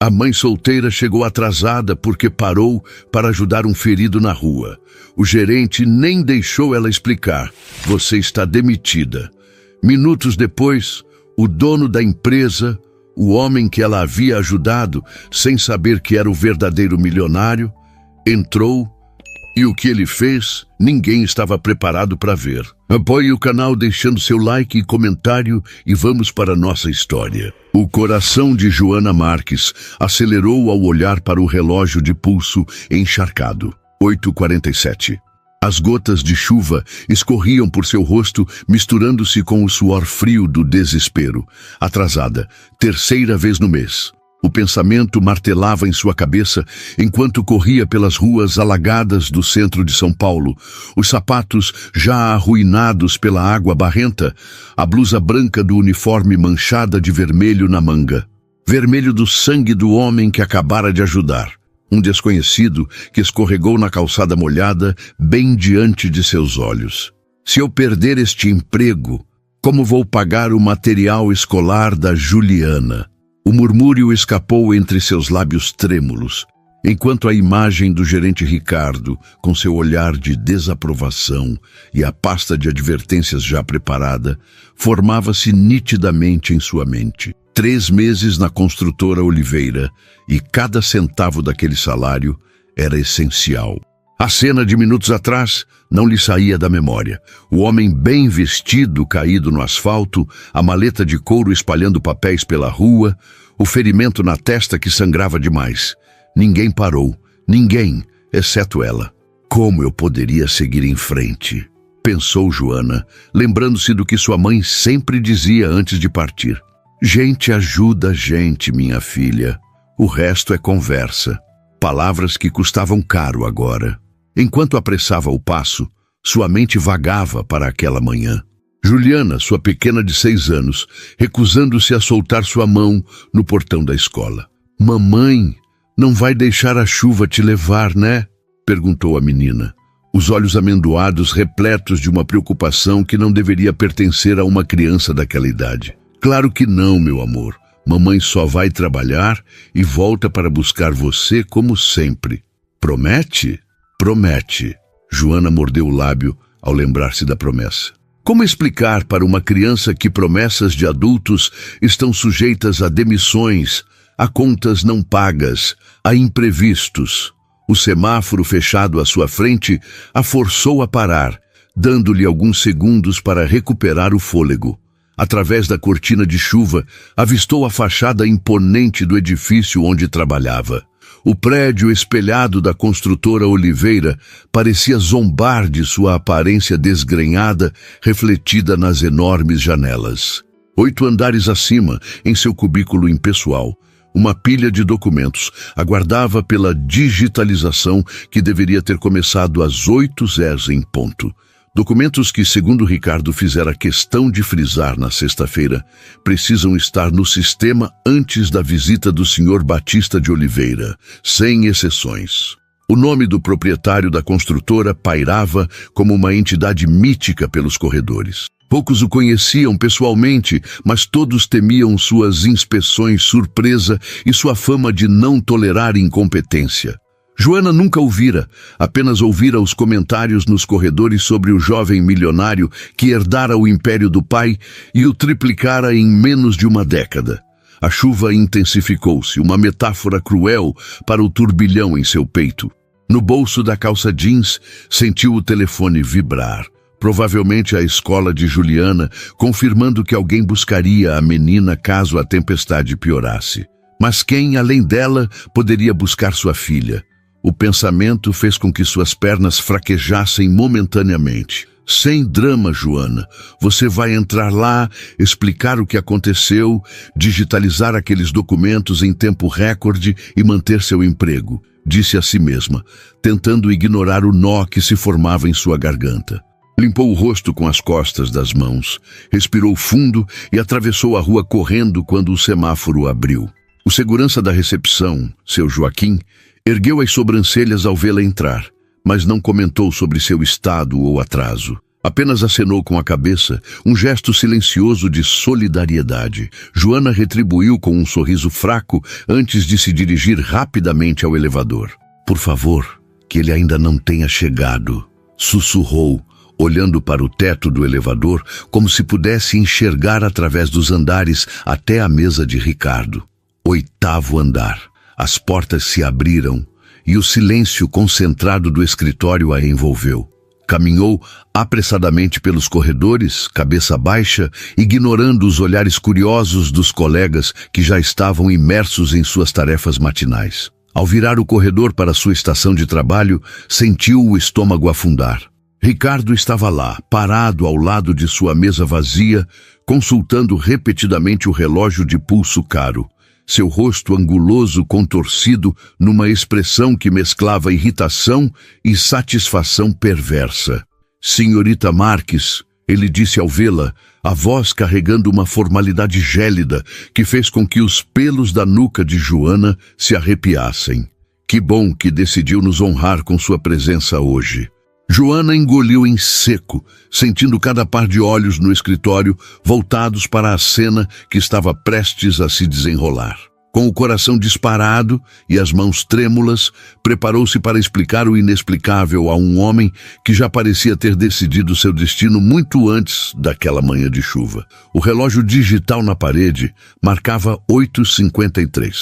A mãe solteira chegou atrasada porque parou para ajudar um ferido na rua. O gerente nem deixou ela explicar. Você está demitida. Minutos depois, o dono da empresa, o homem que ela havia ajudado, sem saber que era o verdadeiro milionário, entrou e o que ele fez, ninguém estava preparado para ver. Apoie o canal deixando seu like e comentário e vamos para a nossa história. O coração de Joana Marques acelerou ao olhar para o relógio de pulso encharcado. 8h47. As gotas de chuva escorriam por seu rosto, misturando-se com o suor frio do desespero. Atrasada, terceira vez no mês. O pensamento martelava em sua cabeça enquanto corria pelas ruas alagadas do centro de São Paulo, os sapatos já arruinados pela água barrenta, a blusa branca do uniforme manchada de vermelho na manga. Vermelho do sangue do homem que acabara de ajudar. Um desconhecido que escorregou na calçada molhada bem diante de seus olhos. Se eu perder este emprego, como vou pagar o material escolar da Juliana? O murmúrio escapou entre seus lábios trêmulos, enquanto a imagem do gerente Ricardo, com seu olhar de desaprovação e a pasta de advertências já preparada, formava-se nitidamente em sua mente. 3 meses na construtora Oliveira e cada centavo daquele salário era essencial. A cena de minutos atrás não lhe saía da memória. O homem bem vestido caído no asfalto, a maleta de couro espalhando papéis pela rua, o ferimento na testa que sangrava demais. Ninguém parou, ninguém, exceto ela. Como eu poderia seguir em frente? Pensou Joana, lembrando-se do que sua mãe sempre dizia antes de partir. Gente ajuda gente, minha filha. O resto é conversa. Palavras que custavam caro agora. Enquanto apressava o passo, sua mente vagava para aquela manhã. Juliana, sua pequena de 6 anos, recusando-se a soltar sua mão no portão da escola. Mamãe, não vai deixar a chuva te levar, né? Perguntou a menina, os olhos amendoados repletos de uma preocupação que não deveria pertencer a uma criança daquela idade. Claro que não, meu amor. Mamãe só vai trabalhar e volta para buscar você como sempre. Promete? Promete. Joana mordeu o lábio ao lembrar-se da promessa. Como explicar para uma criança que promessas de adultos estão sujeitas a demissões, a contas não pagas, a imprevistos? O semáforo fechado à sua frente a forçou a parar, dando-lhe alguns segundos para recuperar o fôlego. Através da cortina de chuva, avistou a fachada imponente do edifício onde trabalhava. O prédio espelhado da construtora Oliveira parecia zombar de sua aparência desgrenhada, refletida nas enormes janelas. 8 andares acima, em seu cubículo impessoal, uma pilha de documentos aguardava pela digitalização que deveria ter começado às 8h em ponto. Documentos que, segundo Ricardo fizera questão de frisar na sexta-feira, precisam estar no sistema antes da visita do Sr. Batista de Oliveira, sem exceções. O nome do proprietário da construtora pairava como uma entidade mítica pelos corredores. Poucos o conheciam pessoalmente, mas todos temiam suas inspeções surpresa e sua fama de não tolerar incompetência. Joana nunca ouvira, apenas ouvira os comentários nos corredores sobre o jovem milionário que herdara o império do pai e o triplicara em menos de uma década. A chuva intensificou-se, uma metáfora cruel para o turbilhão em seu peito. No bolso da calça jeans, sentiu o telefone vibrar. Provavelmente a escola de Juliana, confirmando que alguém buscaria a menina caso a tempestade piorasse. Mas quem, além dela, poderia buscar sua filha? O pensamento fez com que suas pernas fraquejassem momentaneamente. Sem drama, Joana. Você vai entrar lá, explicar o que aconteceu, digitalizar aqueles documentos em tempo recorde e manter seu emprego, disse a si mesma, tentando ignorar o nó que se formava em sua garganta. Limpou o rosto com as costas das mãos, respirou fundo e atravessou a rua correndo quando o semáforo abriu. O segurança da recepção, seu Joaquim, ergueu as sobrancelhas ao vê-la entrar, mas não comentou sobre seu estado ou atraso. Apenas acenou com a cabeça, um gesto silencioso de solidariedade. Joana retribuiu com um sorriso fraco antes de se dirigir rapidamente ao elevador. Por favor, que ele ainda não tenha chegado, sussurrou, olhando para o teto do elevador como se pudesse enxergar através dos andares até a mesa de Ricardo. 8º andar. As portas se abriram e o silêncio concentrado do escritório a envolveu. Caminhou apressadamente pelos corredores, cabeça baixa, ignorando os olhares curiosos dos colegas que já estavam imersos em suas tarefas matinais. Ao virar o corredor para sua estação de trabalho, sentiu o estômago afundar. Ricardo estava lá, parado ao lado de sua mesa vazia, consultando repetidamente o relógio de pulso caro. Seu rosto anguloso contorcido numa expressão que mesclava irritação e satisfação perversa. Senhorita Marques, ele disse ao vê-la, a voz carregando uma formalidade gélida que fez com que os pelos da nuca de Joana se arrepiassem. Que bom que decidiu nos honrar com sua presença hoje. Joana engoliu em seco, sentindo cada par de olhos no escritório voltados para a cena que estava prestes a se desenrolar. Com o coração disparado e as mãos trêmulas, preparou-se para explicar o inexplicável a um homem que já parecia ter decidido seu destino muito antes daquela manhã de chuva. O relógio digital na parede marcava 8h53.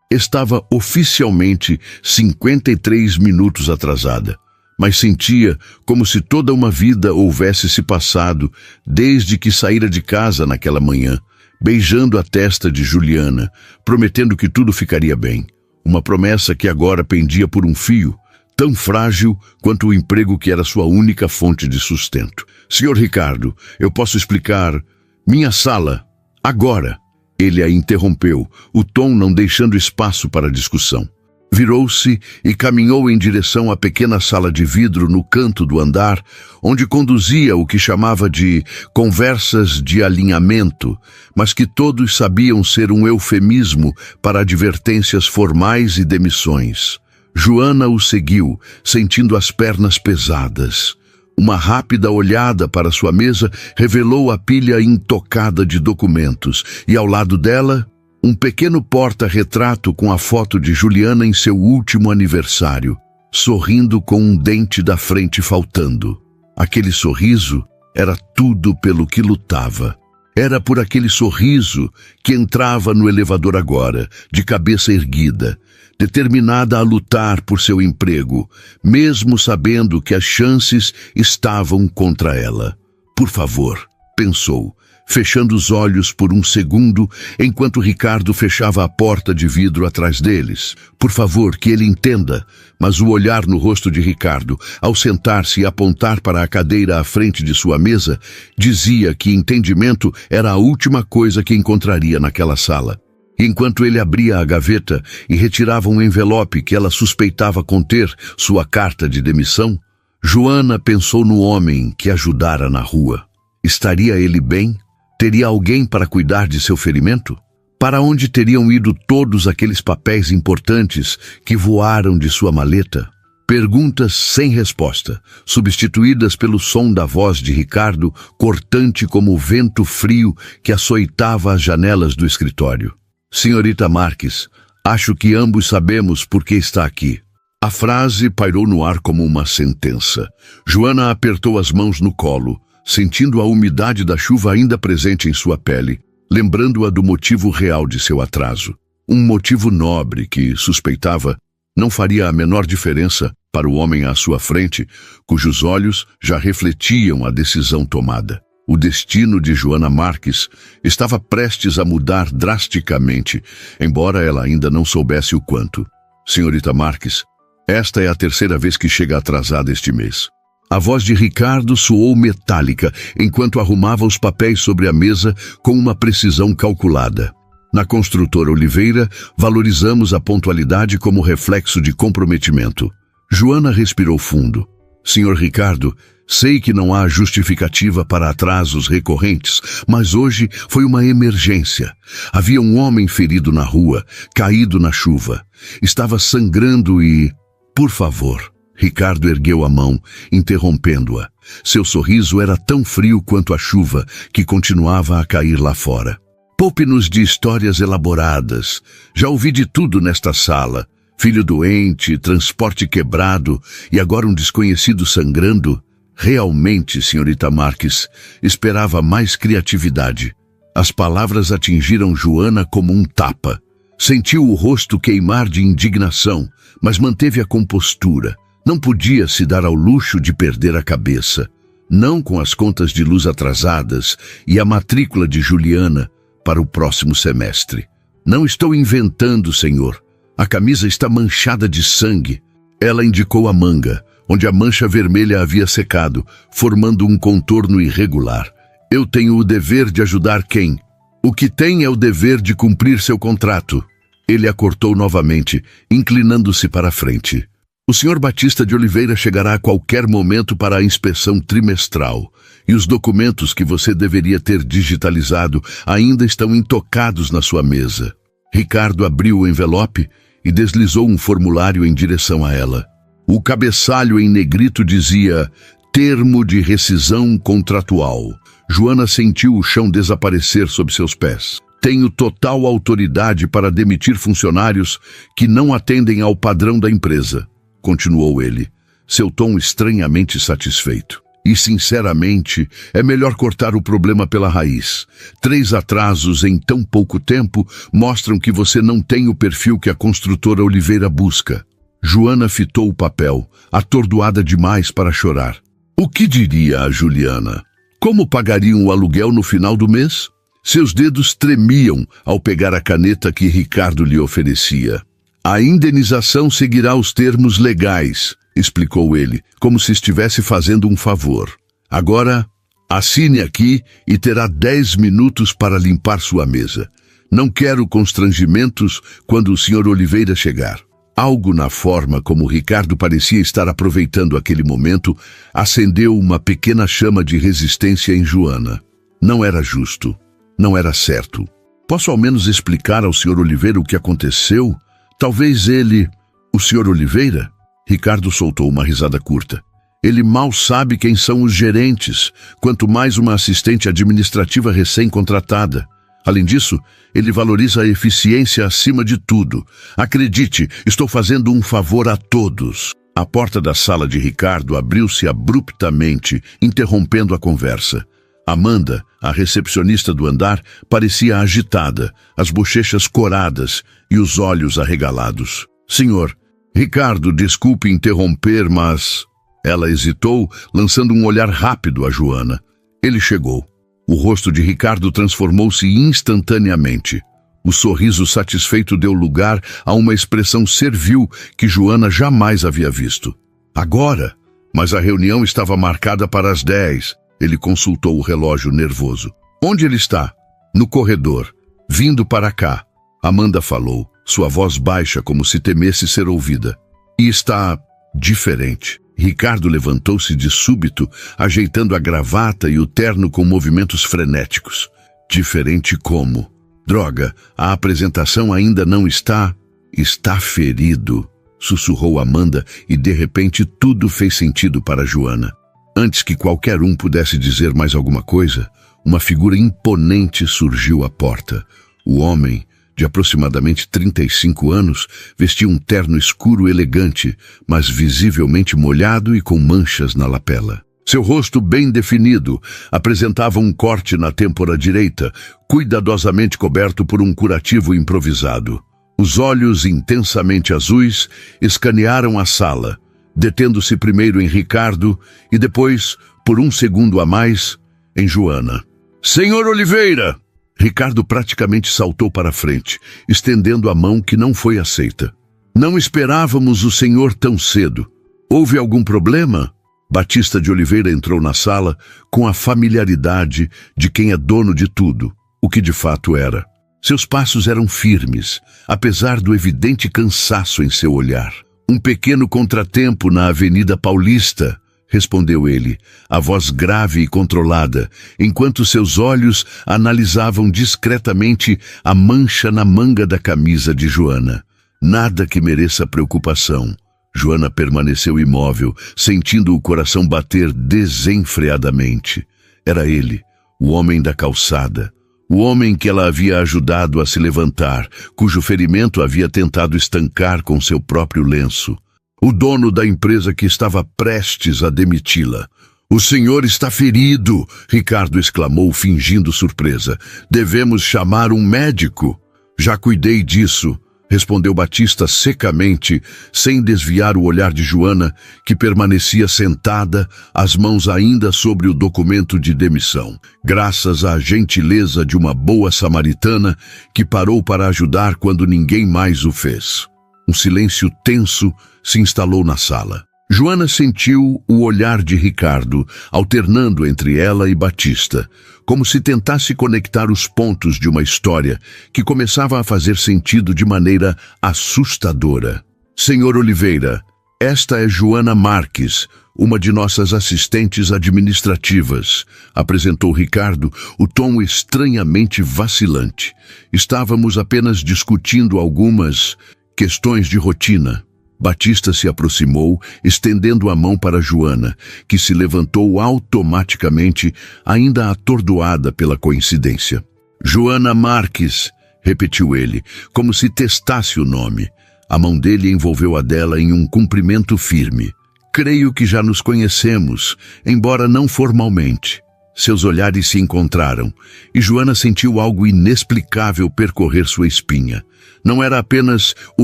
Estava oficialmente 53 minutos atrasada. Mas sentia como se toda uma vida houvesse se passado desde que saíra de casa naquela manhã, beijando a testa de Juliana, prometendo que tudo ficaria bem. Uma promessa que agora pendia por um fio, tão frágil quanto o emprego que era sua única fonte de sustento. Senhor Ricardo, eu posso explicar... Minha sala, agora! Ele a interrompeu, o tom não deixando espaço para discussão. Virou-se e caminhou em direção à pequena sala de vidro no canto do andar, onde conduzia o que chamava de conversas de alinhamento, mas que todos sabiam ser um eufemismo para advertências formais e demissões. Joana o seguiu, sentindo as pernas pesadas. Uma rápida olhada para sua mesa revelou a pilha intocada de documentos, e ao lado dela, um pequeno porta-retrato com a foto de Juliana em seu último aniversário, sorrindo com um dente da frente faltando. Aquele sorriso era tudo pelo que lutava. Era por aquele sorriso que entrava no elevador agora, de cabeça erguida, determinada a lutar por seu emprego, mesmo sabendo que as chances estavam contra ela. Por favor, pensou, fechando os olhos por um segundo, enquanto Ricardo fechava a porta de vidro atrás deles. Por favor, que ele entenda. Mas o olhar no rosto de Ricardo, ao sentar-se e apontar para a cadeira à frente de sua mesa, dizia que entendimento era a última coisa que encontraria naquela sala. Enquanto ele abria a gaveta e retirava um envelope que ela suspeitava conter sua carta de demissão, Joana pensou no homem que ajudara na rua. Estaria ele bem? Teria alguém para cuidar de seu ferimento? Para onde teriam ido todos aqueles papéis importantes que voaram de sua maleta? Perguntas sem resposta, substituídas pelo som da voz de Ricardo, cortante como o vento frio que açoitava as janelas do escritório. Senhorita Marques, acho que ambos sabemos por que está aqui. A frase pairou no ar como uma sentença. Joana apertou as mãos no colo, sentindo a umidade da chuva ainda presente em sua pele, lembrando-a do motivo real de seu atraso. Um motivo nobre que, suspeitava, não faria a menor diferença para o homem à sua frente, cujos olhos já refletiam a decisão tomada. O destino de Joana Marques estava prestes a mudar drasticamente, embora ela ainda não soubesse o quanto. Senhorita Marques, esta é a 3ª vez que chega atrasada este mês. A voz de Ricardo soou metálica, enquanto arrumava os papéis sobre a mesa com uma precisão calculada. Na construtora Oliveira, valorizamos a pontualidade como reflexo de comprometimento. Joana respirou fundo. Senhor Ricardo, sei que não há justificativa para atrasos recorrentes, mas hoje foi uma emergência. Havia um homem ferido na rua, caído na chuva. Estava sangrando e... Por favor... Ricardo ergueu a mão, interrompendo-a. Seu sorriso era tão frio quanto a chuva que continuava a cair lá fora. Poupe-nos de histórias elaboradas. Já ouvi de tudo nesta sala. Filho doente, transporte quebrado e agora um desconhecido sangrando. Realmente, senhorita Marques, esperava mais criatividade. As palavras atingiram Joana como um tapa. Sentiu o rosto queimar de indignação, mas manteve a compostura. Não podia se dar ao luxo de perder a cabeça. Não com as contas de luz atrasadas e a matrícula de Juliana para o próximo semestre. Não estou inventando, senhor. A camisa está manchada de sangue. Ela indicou a manga, onde a mancha vermelha havia secado, formando um contorno irregular. Eu tenho o dever de ajudar quem? O que tem é o dever de cumprir seu contrato. Ele a cortou novamente, inclinando-se para a frente. O Sr. Batista de Oliveira chegará a qualquer momento para a inspeção trimestral, e os documentos que você deveria ter digitalizado ainda estão intocados na sua mesa. Ricardo abriu o envelope e deslizou um formulário em direção a ela. O cabeçalho em negrito dizia: termo de rescisão contratual. Joana sentiu o chão desaparecer sob seus pés. Tenho total autoridade para demitir funcionários que não atendem ao padrão da empresa, continuou ele, seu tom estranhamente satisfeito. E, sinceramente, é melhor cortar o problema pela raiz. 3 atrasos em tão pouco tempo mostram que você não tem o perfil que a construtora Oliveira busca. Joana fitou o papel, atordoada demais para chorar. O que diria a Juliana? Como pagariam o aluguel no final do mês? Seus dedos tremiam ao pegar a caneta que Ricardo lhe oferecia. A indenização seguirá os termos legais, explicou ele, como se estivesse fazendo um favor. Agora, assine aqui e terá 10 minutos para limpar sua mesa. Não quero constrangimentos quando o Sr. Oliveira chegar. Algo na forma como Ricardo parecia estar aproveitando aquele momento acendeu uma pequena chama de resistência em Joana. Não era justo. Não era certo. Posso ao menos explicar ao Sr. Oliveira o que aconteceu? Talvez ele... O Sr. Oliveira? Ricardo soltou uma risada curta. Ele mal sabe quem são os gerentes, quanto mais uma assistente administrativa recém-contratada. Além disso, ele valoriza a eficiência acima de tudo. Acredite, estou fazendo um favor a todos. A porta da sala de Ricardo abriu-se abruptamente, interrompendo a conversa. Amanda, a recepcionista do andar, parecia agitada, as bochechas coradas e os olhos arregalados. Senhor, Ricardo, desculpe interromper, mas... Ela hesitou, lançando um olhar rápido a Joana. Ele chegou. O rosto de Ricardo transformou-se instantaneamente. O sorriso satisfeito deu lugar a uma expressão servil que Joana jamais havia visto. Agora? Mas a reunião estava marcada para as 10. Ele consultou o relógio nervoso. Onde ele está? No corredor. Vindo para cá. Amanda falou, sua voz baixa como se temesse ser ouvida. E está diferente. Ricardo levantou-se de súbito, ajeitando a gravata e o terno com movimentos frenéticos. Diferente como? Droga, a apresentação ainda não está... Está ferido, sussurrou Amanda e de repente tudo fez sentido para Joana. Antes que qualquer um pudesse dizer mais alguma coisa, uma figura imponente surgiu à porta. O homem, de aproximadamente 35 anos, vestia um terno escuro elegante, mas visivelmente molhado e com manchas na lapela. Seu rosto bem definido apresentava um corte na têmpora direita, cuidadosamente coberto por um curativo improvisado. Os olhos intensamente azuis escanearam a sala, detendo-se primeiro em Ricardo e depois, por um segundo a mais, em Joana. Senhor Oliveira! Ricardo praticamente saltou para a frente, estendendo a mão que não foi aceita. Não esperávamos o senhor tão cedo. Houve algum problema? Batista de Oliveira entrou na sala com a familiaridade de quem é dono de tudo, o que de fato era. Seus passos eram firmes, apesar do evidente cansaço em seu olhar. Um pequeno contratempo na Avenida Paulista, respondeu ele, a voz grave e controlada, enquanto seus olhos analisavam discretamente a mancha na manga da camisa de Joana. Nada que mereça preocupação. Joana permaneceu imóvel, sentindo o coração bater desenfreadamente. Era ele, o homem da calçada. O homem que ela havia ajudado a se levantar, cujo ferimento havia tentado estancar com seu próprio lenço. O dono da empresa que estava prestes a demiti-la. "O senhor está ferido!" Ricardo exclamou, fingindo surpresa. "Devemos chamar um médico." "Já cuidei disso", respondeu Batista secamente, sem desviar o olhar de Joana, que permanecia sentada, as mãos ainda sobre o documento de demissão. Graças à gentileza de uma boa samaritana que parou para ajudar quando ninguém mais o fez. Um silêncio tenso se instalou na sala. Joana sentiu o olhar de Ricardo, alternando entre ela e Batista, como se tentasse conectar os pontos de uma história que começava a fazer sentido de maneira assustadora. "Senhor Oliveira, esta é Joana Marques, uma de nossas assistentes administrativas", apresentou Ricardo, o tom estranhamente vacilante. "Estávamos apenas discutindo algumas questões de rotina." Batista se aproximou, estendendo a mão para Joana, que se levantou automaticamente, ainda atordoada pela coincidência. "Joana Marques", repetiu ele, como se testasse o nome. A mão dele envolveu a dela em um cumprimento firme. "Creio que já nos conhecemos, embora não formalmente." Seus olhares se encontraram, e Joana sentiu algo inexplicável percorrer sua espinha. Não era apenas o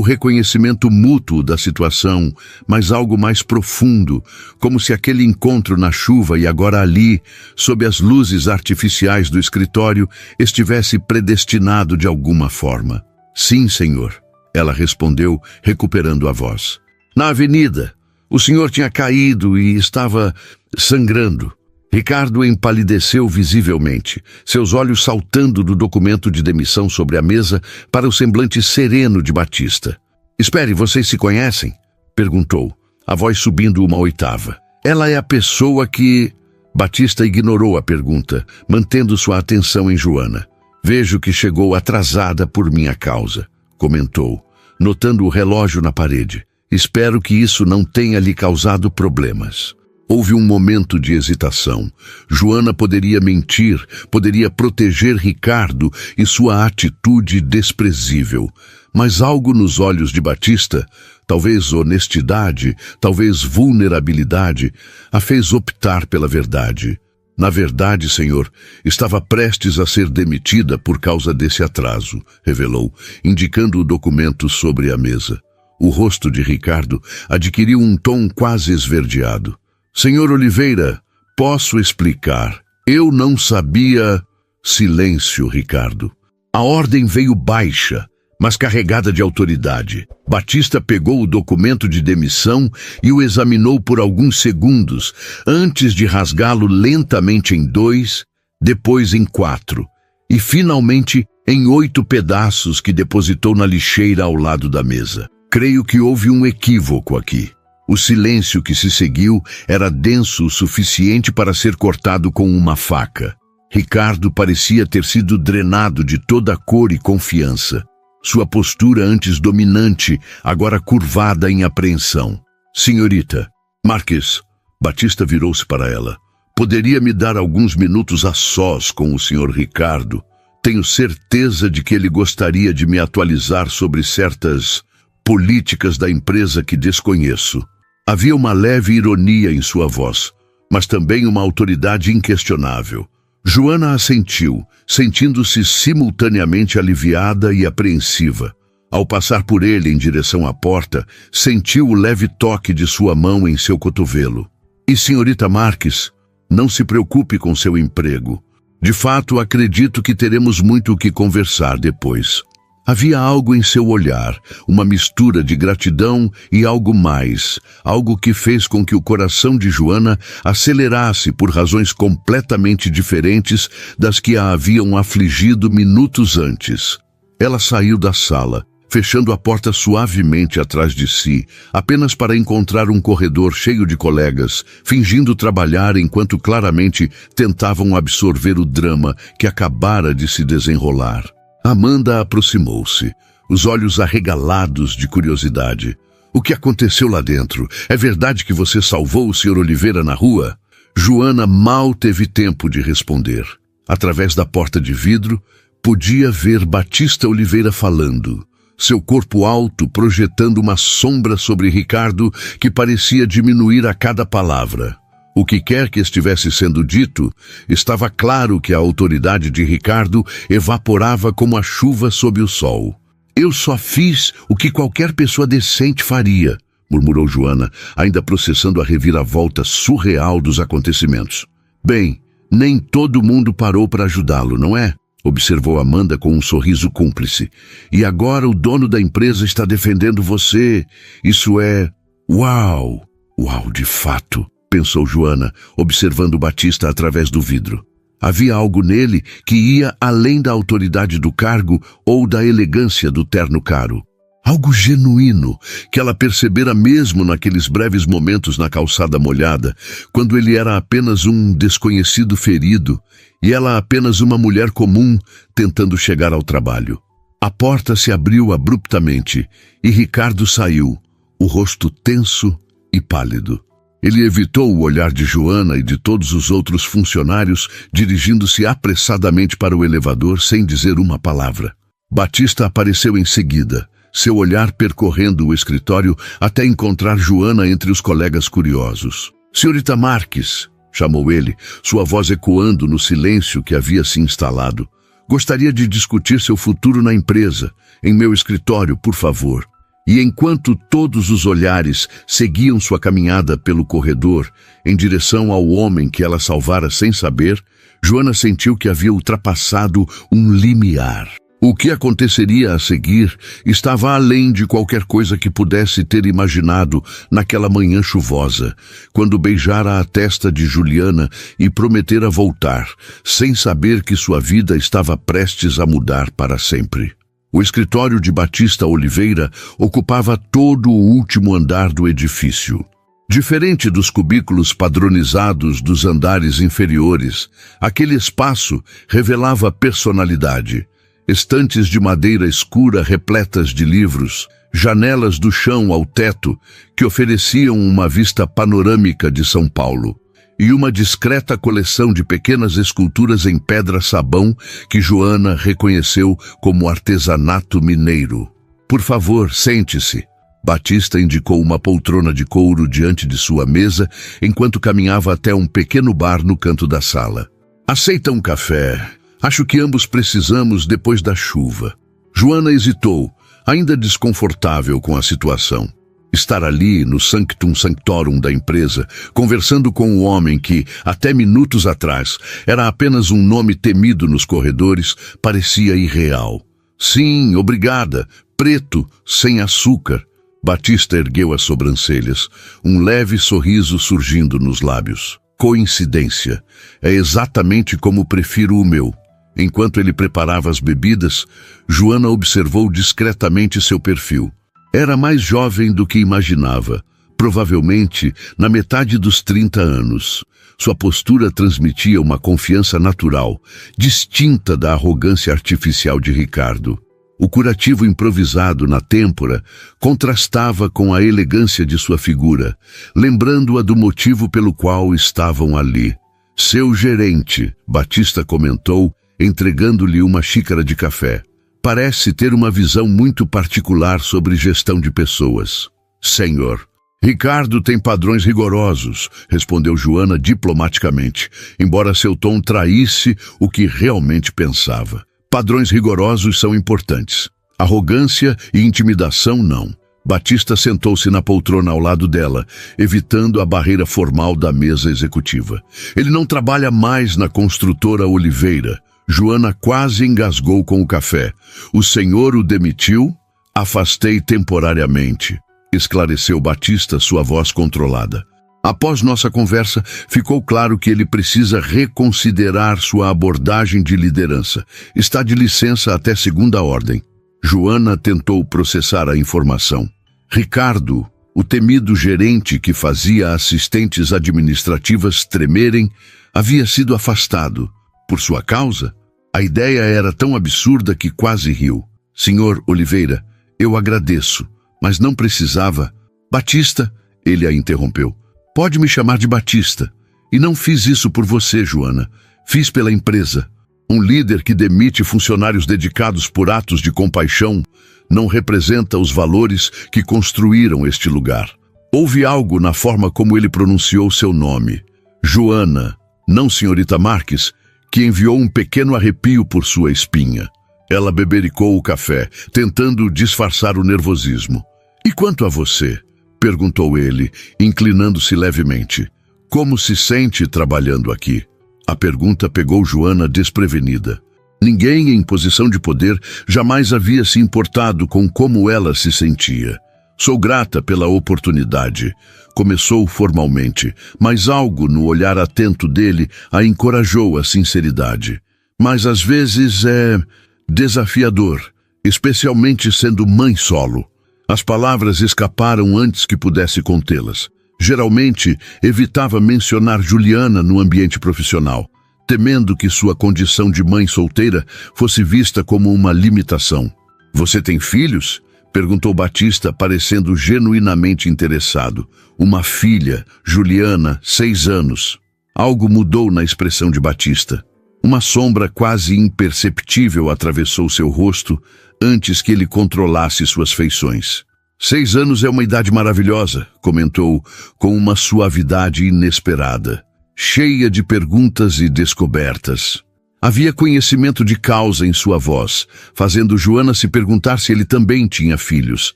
reconhecimento mútuo da situação, mas algo mais profundo, como se aquele encontro na chuva e agora ali, sob as luzes artificiais do escritório, estivesse predestinado de alguma forma. "Sim, senhor", ela respondeu, recuperando a voz. "Na avenida. O senhor tinha caído e estava sangrando." Ricardo empalideceu visivelmente, seus olhos saltando do documento de demissão sobre a mesa para o semblante sereno de Batista. "Espere, vocês se conhecem?" perguntou, a voz subindo uma oitava. "Ela é a pessoa que..." Batista ignorou a pergunta, mantendo sua atenção em Joana. "Vejo que chegou atrasada por minha causa", comentou, notando o relógio na parede. "Espero que isso não tenha lhe causado problemas." Houve um momento de hesitação. Joana poderia mentir, poderia proteger Ricardo e sua atitude desprezível. Mas algo nos olhos de Batista, talvez honestidade, talvez vulnerabilidade, a fez optar pela verdade. "Na verdade, senhor, estava prestes a ser demitida por causa desse atraso", revelou, indicando o documento sobre a mesa. O rosto de Ricardo adquiriu um tom quase esverdeado. "Senhor Oliveira, posso explicar. Eu não sabia..." Silêncio, Ricardo. A ordem veio baixa, mas carregada de autoridade. Batista pegou o documento de demissão e o examinou por alguns segundos, antes de rasgá-lo lentamente em 2, depois em 4, e finalmente em 8 pedaços que depositou na lixeira ao lado da mesa. "Creio que houve um equívoco aqui." O silêncio que se seguiu era denso o suficiente para ser cortado com uma faca. Ricardo parecia ter sido drenado de toda a cor e confiança. Sua postura antes dominante, agora curvada em apreensão. "Senhorita Marques", Batista virou-se para ela. "Poderia me dar alguns minutos a sós com o senhor Ricardo? Tenho certeza de que ele gostaria de me atualizar sobre certas políticas da empresa que desconheço." Havia uma leve ironia em sua voz, mas também uma autoridade inquestionável. Joana assentiu, sentindo-se simultaneamente aliviada e apreensiva. Ao passar por ele em direção à porta, sentiu o leve toque de sua mão em seu cotovelo. "E senhorita Marques, não se preocupe com seu emprego. De fato, acredito que teremos muito o que conversar depois." Havia algo em seu olhar, uma mistura de gratidão e algo mais, algo que fez com que o coração de Joana acelerasse por razões completamente diferentes das que a haviam afligido minutos antes. Ela saiu da sala, fechando a porta suavemente atrás de si, apenas para encontrar um corredor cheio de colegas, fingindo trabalhar enquanto claramente tentavam absorver o drama que acabara de se desenrolar. Amanda aproximou-se, os olhos arregalados de curiosidade. O que aconteceu lá dentro? É verdade que você salvou o Sr. Oliveira na rua? Joana mal teve tempo de responder. Através da porta de vidro, podia ver Batista Oliveira falando. Seu corpo alto projetando uma sombra sobre Ricardo que parecia diminuir a cada palavra. O que quer que estivesse sendo dito, estava claro que a autoridade de Ricardo evaporava como a chuva sob o sol. Eu só fiz o que qualquer pessoa decente faria, murmurou Joana, ainda processando a reviravolta surreal dos acontecimentos. Bem, nem todo mundo parou para ajudá-lo, não é? Observou Amanda com um sorriso cúmplice. E agora o dono da empresa está defendendo você. Isso é... Uau! Uau, de fato, pensou Joana, observando Batista através do vidro. Havia algo nele que ia além da autoridade do cargo ou da elegância do terno caro. Algo genuíno, que ela percebera mesmo naqueles breves momentos na calçada molhada, quando ele era apenas um desconhecido ferido e ela apenas uma mulher comum tentando chegar ao trabalho. A porta se abriu abruptamente e Ricardo saiu, o rosto tenso e pálido. Ele evitou o olhar de Joana e de todos os outros funcionários, dirigindo-se apressadamente para o elevador sem dizer uma palavra. Batista apareceu em seguida, seu olhar percorrendo o escritório até encontrar Joana entre os colegas curiosos. "Senhorita Marques", chamou ele, sua voz ecoando no silêncio que havia se instalado. "Gostaria de discutir seu futuro na empresa, em meu escritório, por favor." E enquanto todos os olhares seguiam sua caminhada pelo corredor, em direção ao homem que ela salvara sem saber, Joana sentiu que havia ultrapassado um limiar. O que aconteceria a seguir estava além de qualquer coisa que pudesse ter imaginado naquela manhã chuvosa, quando beijara a testa de Juliana e prometera voltar, sem saber que sua vida estava prestes a mudar para sempre. O escritório de Batista Oliveira ocupava todo o último andar do edifício. Diferente dos cubículos padronizados dos andares inferiores, aquele espaço revelava personalidade. Estantes de madeira escura repletas de livros, janelas do chão ao teto que ofereciam uma vista panorâmica de São Paulo, e uma discreta coleção de pequenas esculturas em pedra-sabão que Joana reconheceu como artesanato mineiro. "Por favor, sente-se." Batista indicou uma poltrona de couro diante de sua mesa, enquanto caminhava até um pequeno bar no canto da sala. "Aceita um café? Acho que ambos precisamos depois da chuva." Joana hesitou, ainda desconfortável com a situação. Estar ali no sanctum sanctorum da empresa, conversando com o homem que, até minutos atrás, era apenas um nome temido nos corredores, parecia irreal. "Sim, obrigada. Preto, sem açúcar." Batista ergueu as sobrancelhas, um leve sorriso surgindo nos lábios. "Coincidência. É exatamente como prefiro o meu." Enquanto ele preparava as bebidas, Joana observou discretamente seu perfil. Era mais jovem do que imaginava, provavelmente na metade dos 30 anos. Sua postura transmitia uma confiança natural, distinta da arrogância artificial de Ricardo. O curativo improvisado na têmpora contrastava com a elegância de sua figura, lembrando-a do motivo pelo qual estavam ali. "Seu gerente", Batista comentou, entregando-lhe uma xícara de café. "Parece ter uma visão muito particular sobre gestão de pessoas." "Senhor." "Ricardo tem padrões rigorosos", respondeu Joana diplomaticamente, embora seu tom traísse o que realmente pensava. "Padrões rigorosos são importantes. Arrogância e intimidação não." Batista sentou-se na poltrona ao lado dela, evitando a barreira formal da mesa executiva. "Ele não trabalha mais na construtora Oliveira." Joana quase engasgou com o café. "O senhor o demitiu?" "Afastei temporariamente", esclareceu Batista, sua voz controlada. "Após nossa conversa, ficou claro que ele precisa reconsiderar sua abordagem de liderança. Está de licença até segunda ordem." Joana tentou processar a informação. Ricardo, o temido gerente que fazia assistentes administrativas tremerem, havia sido afastado. Por sua causa? A ideia era tão absurda que quase riu. "Senhor Oliveira, eu agradeço, mas não precisava." Batista, ele a interrompeu. Pode me chamar de Batista. E não fiz isso por você, Joana. Fiz pela empresa. Um líder que demite funcionários dedicados por atos de compaixão não representa os valores que construíram este lugar. Houve algo na forma como ele pronunciou seu nome. Joana, não senhorita Marques, que enviou um pequeno arrepio por sua espinha. Ela bebericou o café, tentando disfarçar o nervosismo. E quanto a você? Perguntou ele, inclinando-se levemente. Como se sente trabalhando aqui? A pergunta pegou Joana desprevenida. Ninguém em posição de poder jamais havia se importado com como ela se sentia. Sou grata pela oportunidade. Começou formalmente, mas algo no olhar atento dele a encorajou à sinceridade. Mas às vezes é desafiador, especialmente sendo mãe solo. As palavras escaparam antes que pudesse contê-las. Geralmente, evitava mencionar Juliana no ambiente profissional, temendo que sua condição de mãe solteira fosse vista como uma limitação. Você tem filhos? Perguntou Batista, parecendo genuinamente interessado. Uma filha, Juliana, 6 anos. Algo mudou na expressão de Batista. Uma sombra quase imperceptível atravessou seu rosto antes que ele controlasse suas feições. 6 anos é uma idade maravilhosa, comentou com uma suavidade inesperada, cheia de perguntas e descobertas. Havia conhecimento de causa em sua voz, fazendo Joana se perguntar se ele também tinha filhos.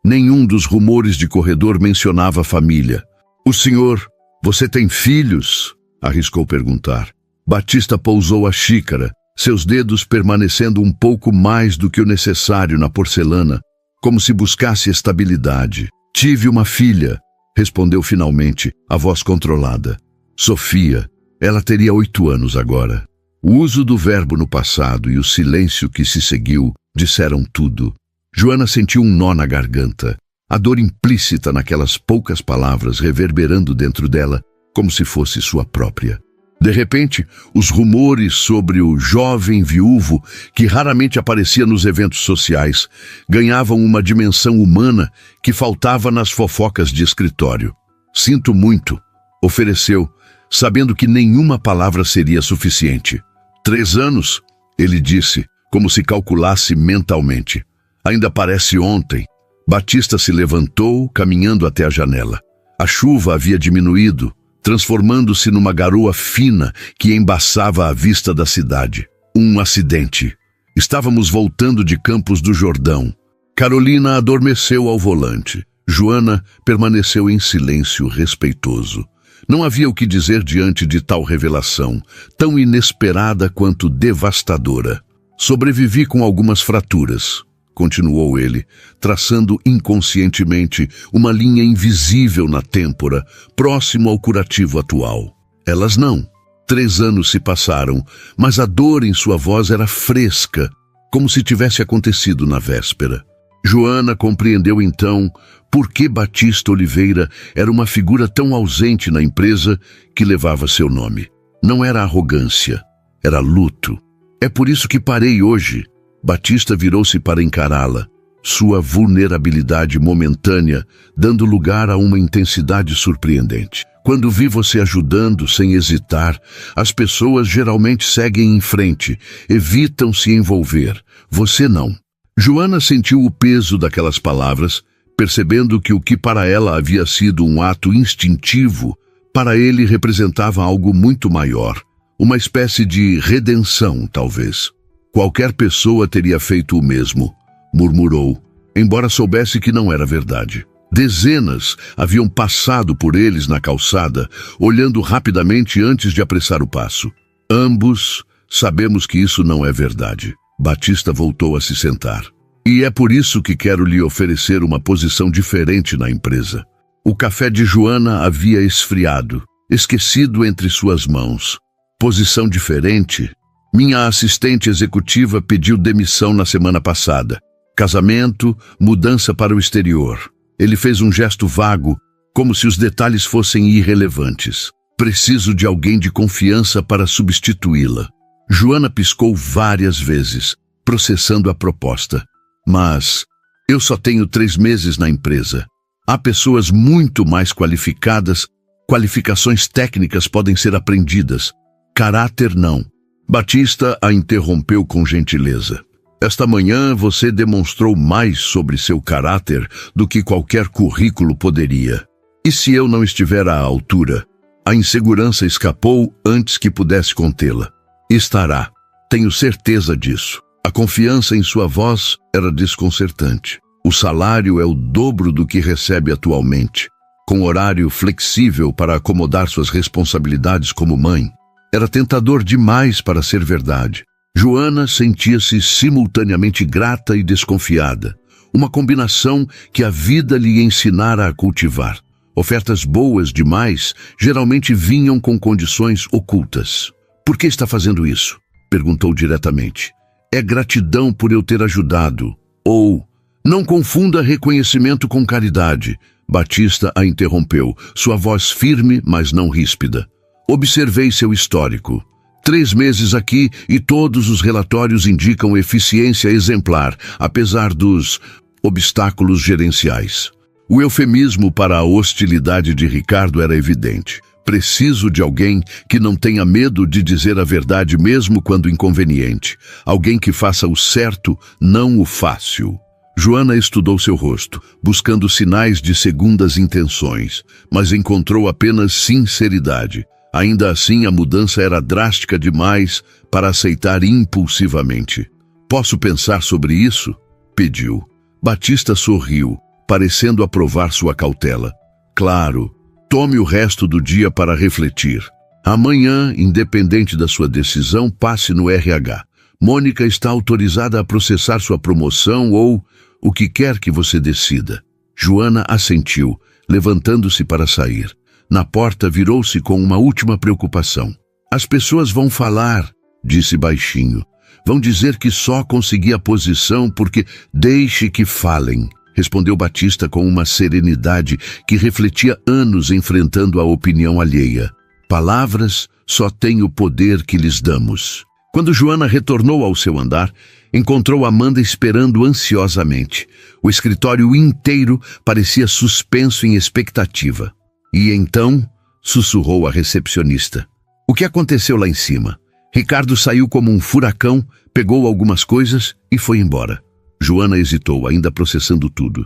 Nenhum dos rumores de corredor mencionava a família. O senhor, você tem filhos? Arriscou perguntar. Batista pousou a xícara, seus dedos permanecendo um pouco mais do que o necessário na porcelana, como se buscasse estabilidade. Tive uma filha, respondeu finalmente, a voz controlada. Sofia, ela teria 8 anos agora. O uso do verbo no passado e o silêncio que se seguiu disseram tudo. Joana sentiu um nó na garganta, a dor implícita naquelas poucas palavras reverberando dentro dela, como se fosse sua própria. De repente, os rumores sobre o jovem viúvo, que raramente aparecia nos eventos sociais, ganhavam uma dimensão humana que faltava nas fofocas de escritório. Sinto muito, ofereceu, sabendo que nenhuma palavra seria suficiente. 3 anos, ele disse, como se calculasse mentalmente. Ainda parece ontem. Batista se levantou, caminhando até a janela. A chuva havia diminuído, transformando-se numa garoa fina que embaçava a vista da cidade. Um acidente. Estávamos voltando de Campos do Jordão. Carolina adormeceu ao volante. Joana permaneceu em silêncio respeitoso. Não havia o que dizer diante de tal revelação, tão inesperada quanto devastadora. Sobrevivi com algumas fraturas, continuou ele, traçando inconscientemente uma linha invisível na têmpora, próximo ao curativo atual. Elas não. 3 anos se passaram, mas a dor em sua voz era fresca, como se tivesse acontecido na véspera. Joana compreendeu então por que Batista Oliveira era uma figura tão ausente na empresa que levava seu nome. Não era arrogância, era luto. É por isso que parei hoje. Batista virou-se para encará-la, sua vulnerabilidade momentânea dando lugar a uma intensidade surpreendente. Quando vi você ajudando sem hesitar, as pessoas geralmente seguem em frente, evitam se envolver. Você não. Joana sentiu o peso daquelas palavras, percebendo que o que para ela havia sido um ato instintivo, para ele representava algo muito maior, uma espécie de redenção, talvez. Qualquer pessoa teria feito o mesmo, murmurou, embora soubesse que não era verdade. Dezenas haviam passado por eles na calçada, olhando rapidamente antes de apressar o passo. Ambos sabemos que isso não é verdade. Batista voltou a se sentar. E é por isso que quero lhe oferecer uma posição diferente na empresa. O café de Joana havia esfriado, esquecido entre suas mãos. Posição diferente? Minha assistente executiva pediu demissão na semana passada. Casamento, mudança para o exterior. Ele fez um gesto vago, como se os detalhes fossem irrelevantes. Preciso de alguém de confiança para substituí-la. Joana piscou várias vezes, processando a proposta. Mas eu só tenho 3 meses na empresa. Há pessoas muito mais qualificadas, qualificações técnicas podem ser aprendidas. Caráter não. Batista a interrompeu com gentileza. Esta manhã você demonstrou mais sobre seu caráter do que qualquer currículo poderia. E se eu não estiver à altura? A insegurança escapou antes que pudesse contê-la. Estará. Tenho certeza disso. A confiança em sua voz era desconcertante. O salário é o dobro do que recebe atualmente, com horário flexível para acomodar suas responsabilidades como mãe. Era tentador demais para ser verdade. Joana sentia-se simultaneamente grata e desconfiada, uma combinação que a vida lhe ensinara a cultivar. Ofertas boas demais geralmente vinham com condições ocultas. Por que está fazendo isso? Perguntou diretamente. É gratidão por eu ter ajudado. Ou, não confunda reconhecimento com caridade. Batista a interrompeu, sua voz firme, mas não ríspida. Observei seu histórico. 3 meses aqui e todos os relatórios indicam eficiência exemplar, apesar dos obstáculos gerenciais. O eufemismo para a hostilidade de Ricardo era evidente. Preciso de alguém que não tenha medo de dizer a verdade mesmo quando inconveniente. Alguém que faça o certo, não o fácil. Joana estudou seu rosto, buscando sinais de segundas intenções, mas encontrou apenas sinceridade. Ainda assim, a mudança era drástica demais para aceitar impulsivamente. Posso pensar sobre isso? Pediu. Batista sorriu, parecendo aprovar sua cautela. Claro. Tome o resto do dia para refletir. Amanhã, independente da sua decisão, passe no RH. Mônica está autorizada a processar sua promoção ou o que quer que você decida. Joana assentiu, levantando-se para sair. Na porta, virou-se com uma última preocupação. As pessoas vão falar, disse baixinho. Vão dizer que só consegui a posição porque deixe que falem. Respondeu Batista com uma serenidade que refletia anos enfrentando a opinião alheia. Palavras só têm o poder que lhes damos. Quando Joana retornou ao seu andar, encontrou Amanda esperando ansiosamente. O escritório inteiro parecia suspenso em expectativa. E então, sussurrou a recepcionista. O que aconteceu lá em cima? Ricardo saiu como um furacão, pegou algumas coisas e foi embora. Joana hesitou, ainda processando tudo.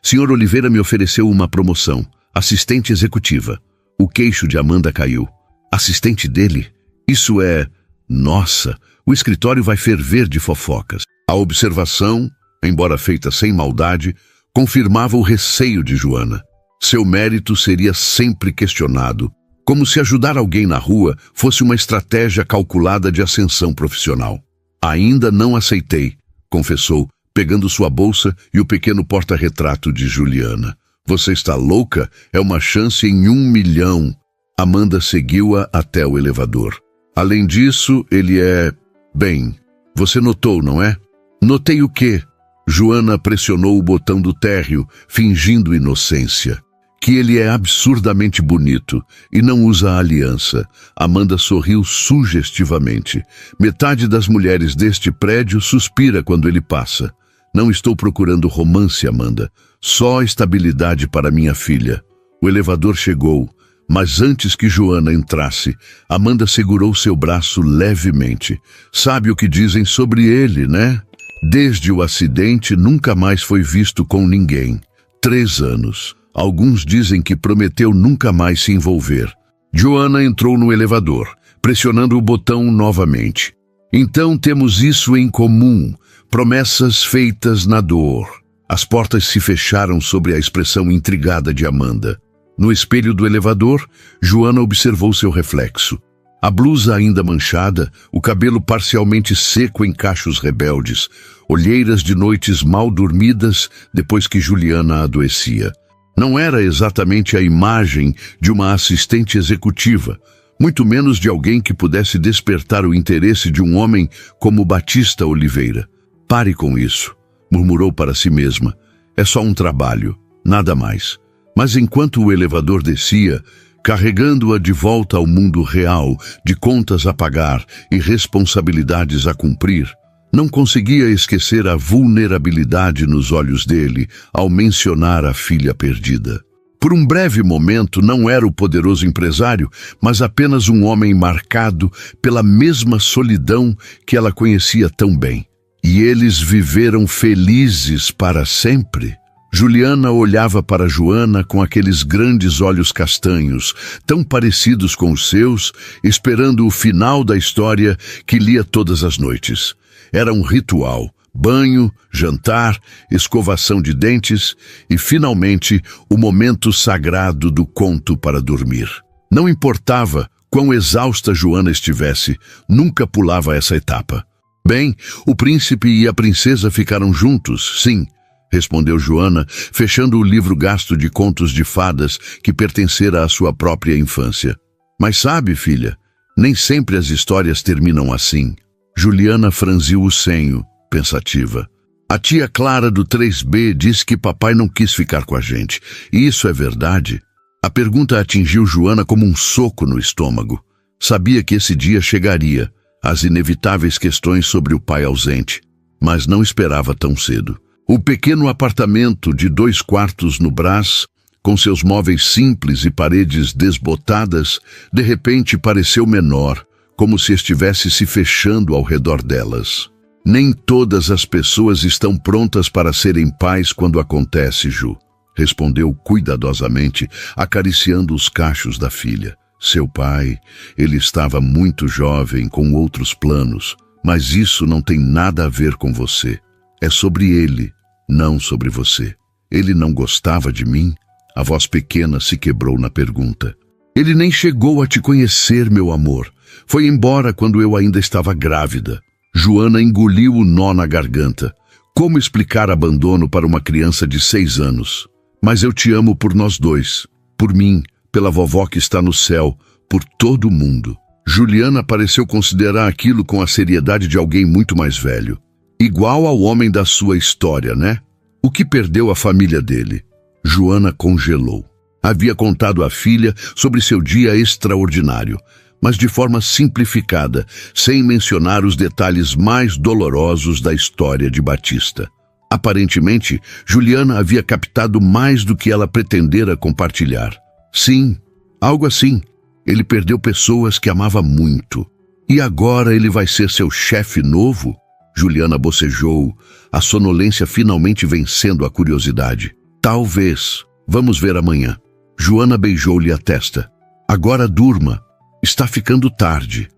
Sr. Oliveira me ofereceu uma promoção, assistente executiva. O queixo de Amanda caiu. Assistente dele? Isso é... Nossa, o escritório vai ferver de fofocas. A observação, embora feita sem maldade, confirmava o receio de Joana. Seu mérito seria sempre questionado, como se ajudar alguém na rua fosse uma estratégia calculada de ascensão profissional. Ainda não aceitei, confessou, pegando sua bolsa e o pequeno porta-retrato de Juliana. Você está louca? É uma chance em 1 milhão. Amanda seguiu-a até o elevador. Além disso, ele é... Bem, você notou, não é? Notei o quê? Joana pressionou o botão do térreo, fingindo inocência. Que ele é absurdamente bonito e não usa aliança. Amanda sorriu sugestivamente. Metade das mulheres deste prédio suspira quando ele passa. Não estou procurando romance, Amanda. Só estabilidade para minha filha. O elevador chegou, mas antes que Joana entrasse, Amanda segurou seu braço levemente. Sabe o que dizem sobre ele, né? Desde o acidente, nunca mais foi visto com ninguém. 3 anos. Alguns dizem que prometeu nunca mais se envolver. Joana entrou no elevador, pressionando o botão novamente. Então temos isso em comum, promessas feitas na dor. As portas se fecharam sobre a expressão intrigada de Amanda. No espelho do elevador, Joana observou seu reflexo. A blusa ainda manchada, o cabelo parcialmente seco em cachos rebeldes, olheiras de noites mal dormidas depois que Juliana adoecia. Não era exatamente a imagem de uma assistente executiva, muito menos de alguém que pudesse despertar o interesse de um homem como Batista Oliveira. Pare com isso, murmurou para si mesma. É só um trabalho, nada mais. Mas enquanto o elevador descia, carregando-a de volta ao mundo real, de contas a pagar e responsabilidades a cumprir, Não conseguia esquecer a vulnerabilidade nos olhos dele ao mencionar a filha perdida. Por um breve momento não era o poderoso empresário, mas apenas um homem marcado pela mesma solidão que ela conhecia tão bem. E eles viveram felizes para sempre. Juliana olhava para Joana com aqueles grandes olhos castanhos, tão parecidos com os seus, esperando o final da história que lia todas as noites. Era um ritual: banho, jantar, escovação de dentes e, finalmente, o momento sagrado do conto para dormir. Não importava quão exausta Joana estivesse, nunca pulava essa etapa. Bem, o príncipe e a princesa ficaram juntos, sim, respondeu Joana, fechando o livro gasto de contos de fadas que pertencera à sua própria infância. Mas sabe, filha, nem sempre as histórias terminam assim. Juliana franziu o senho, pensativa. A tia Clara do 3B disse que papai não quis ficar com a gente. E isso é verdade? A pergunta atingiu Joana como um soco no estômago. Sabia que esse dia chegaria, as inevitáveis questões sobre o pai ausente, mas não esperava tão cedo. O pequeno apartamento de 2 quartos no Brás, com seus móveis simples e paredes desbotadas, de repente pareceu menor, como se estivesse se fechando ao redor delas. Nem todas as pessoas estão prontas para serem pais quando acontece, Ju, respondeu cuidadosamente, acariciando os cachos da filha. Seu pai, ele estava muito jovem, com outros planos, mas isso não tem nada a ver com você. É sobre ele, não sobre você. Ele não gostava de mim? A voz pequena se quebrou na pergunta. Ele nem chegou a te conhecer, meu amor. Foi embora quando eu ainda estava grávida. Joana engoliu o nó na garganta. Como explicar abandono para uma criança de 6 anos? Mas eu te amo por nós dois. Por mim, pela vovó que está no céu, por todo mundo. Juliana pareceu considerar aquilo com a seriedade de alguém muito mais velho. Igual ao homem da sua história, né? O que perdeu a família dele? Joana congelou. Havia contado à filha sobre seu dia extraordinário, mas de forma simplificada, sem mencionar os detalhes mais dolorosos da história de Batista. Aparentemente, Juliana havia captado mais do que ela pretendera compartilhar. Sim, algo assim. Ele perdeu pessoas que amava muito. E agora ele vai ser seu chefe novo? Juliana bocejou, a sonolência finalmente vencendo a curiosidade. Talvez. Vamos ver amanhã. Joana beijou-lhe a testa. Agora durma. Está ficando tarde.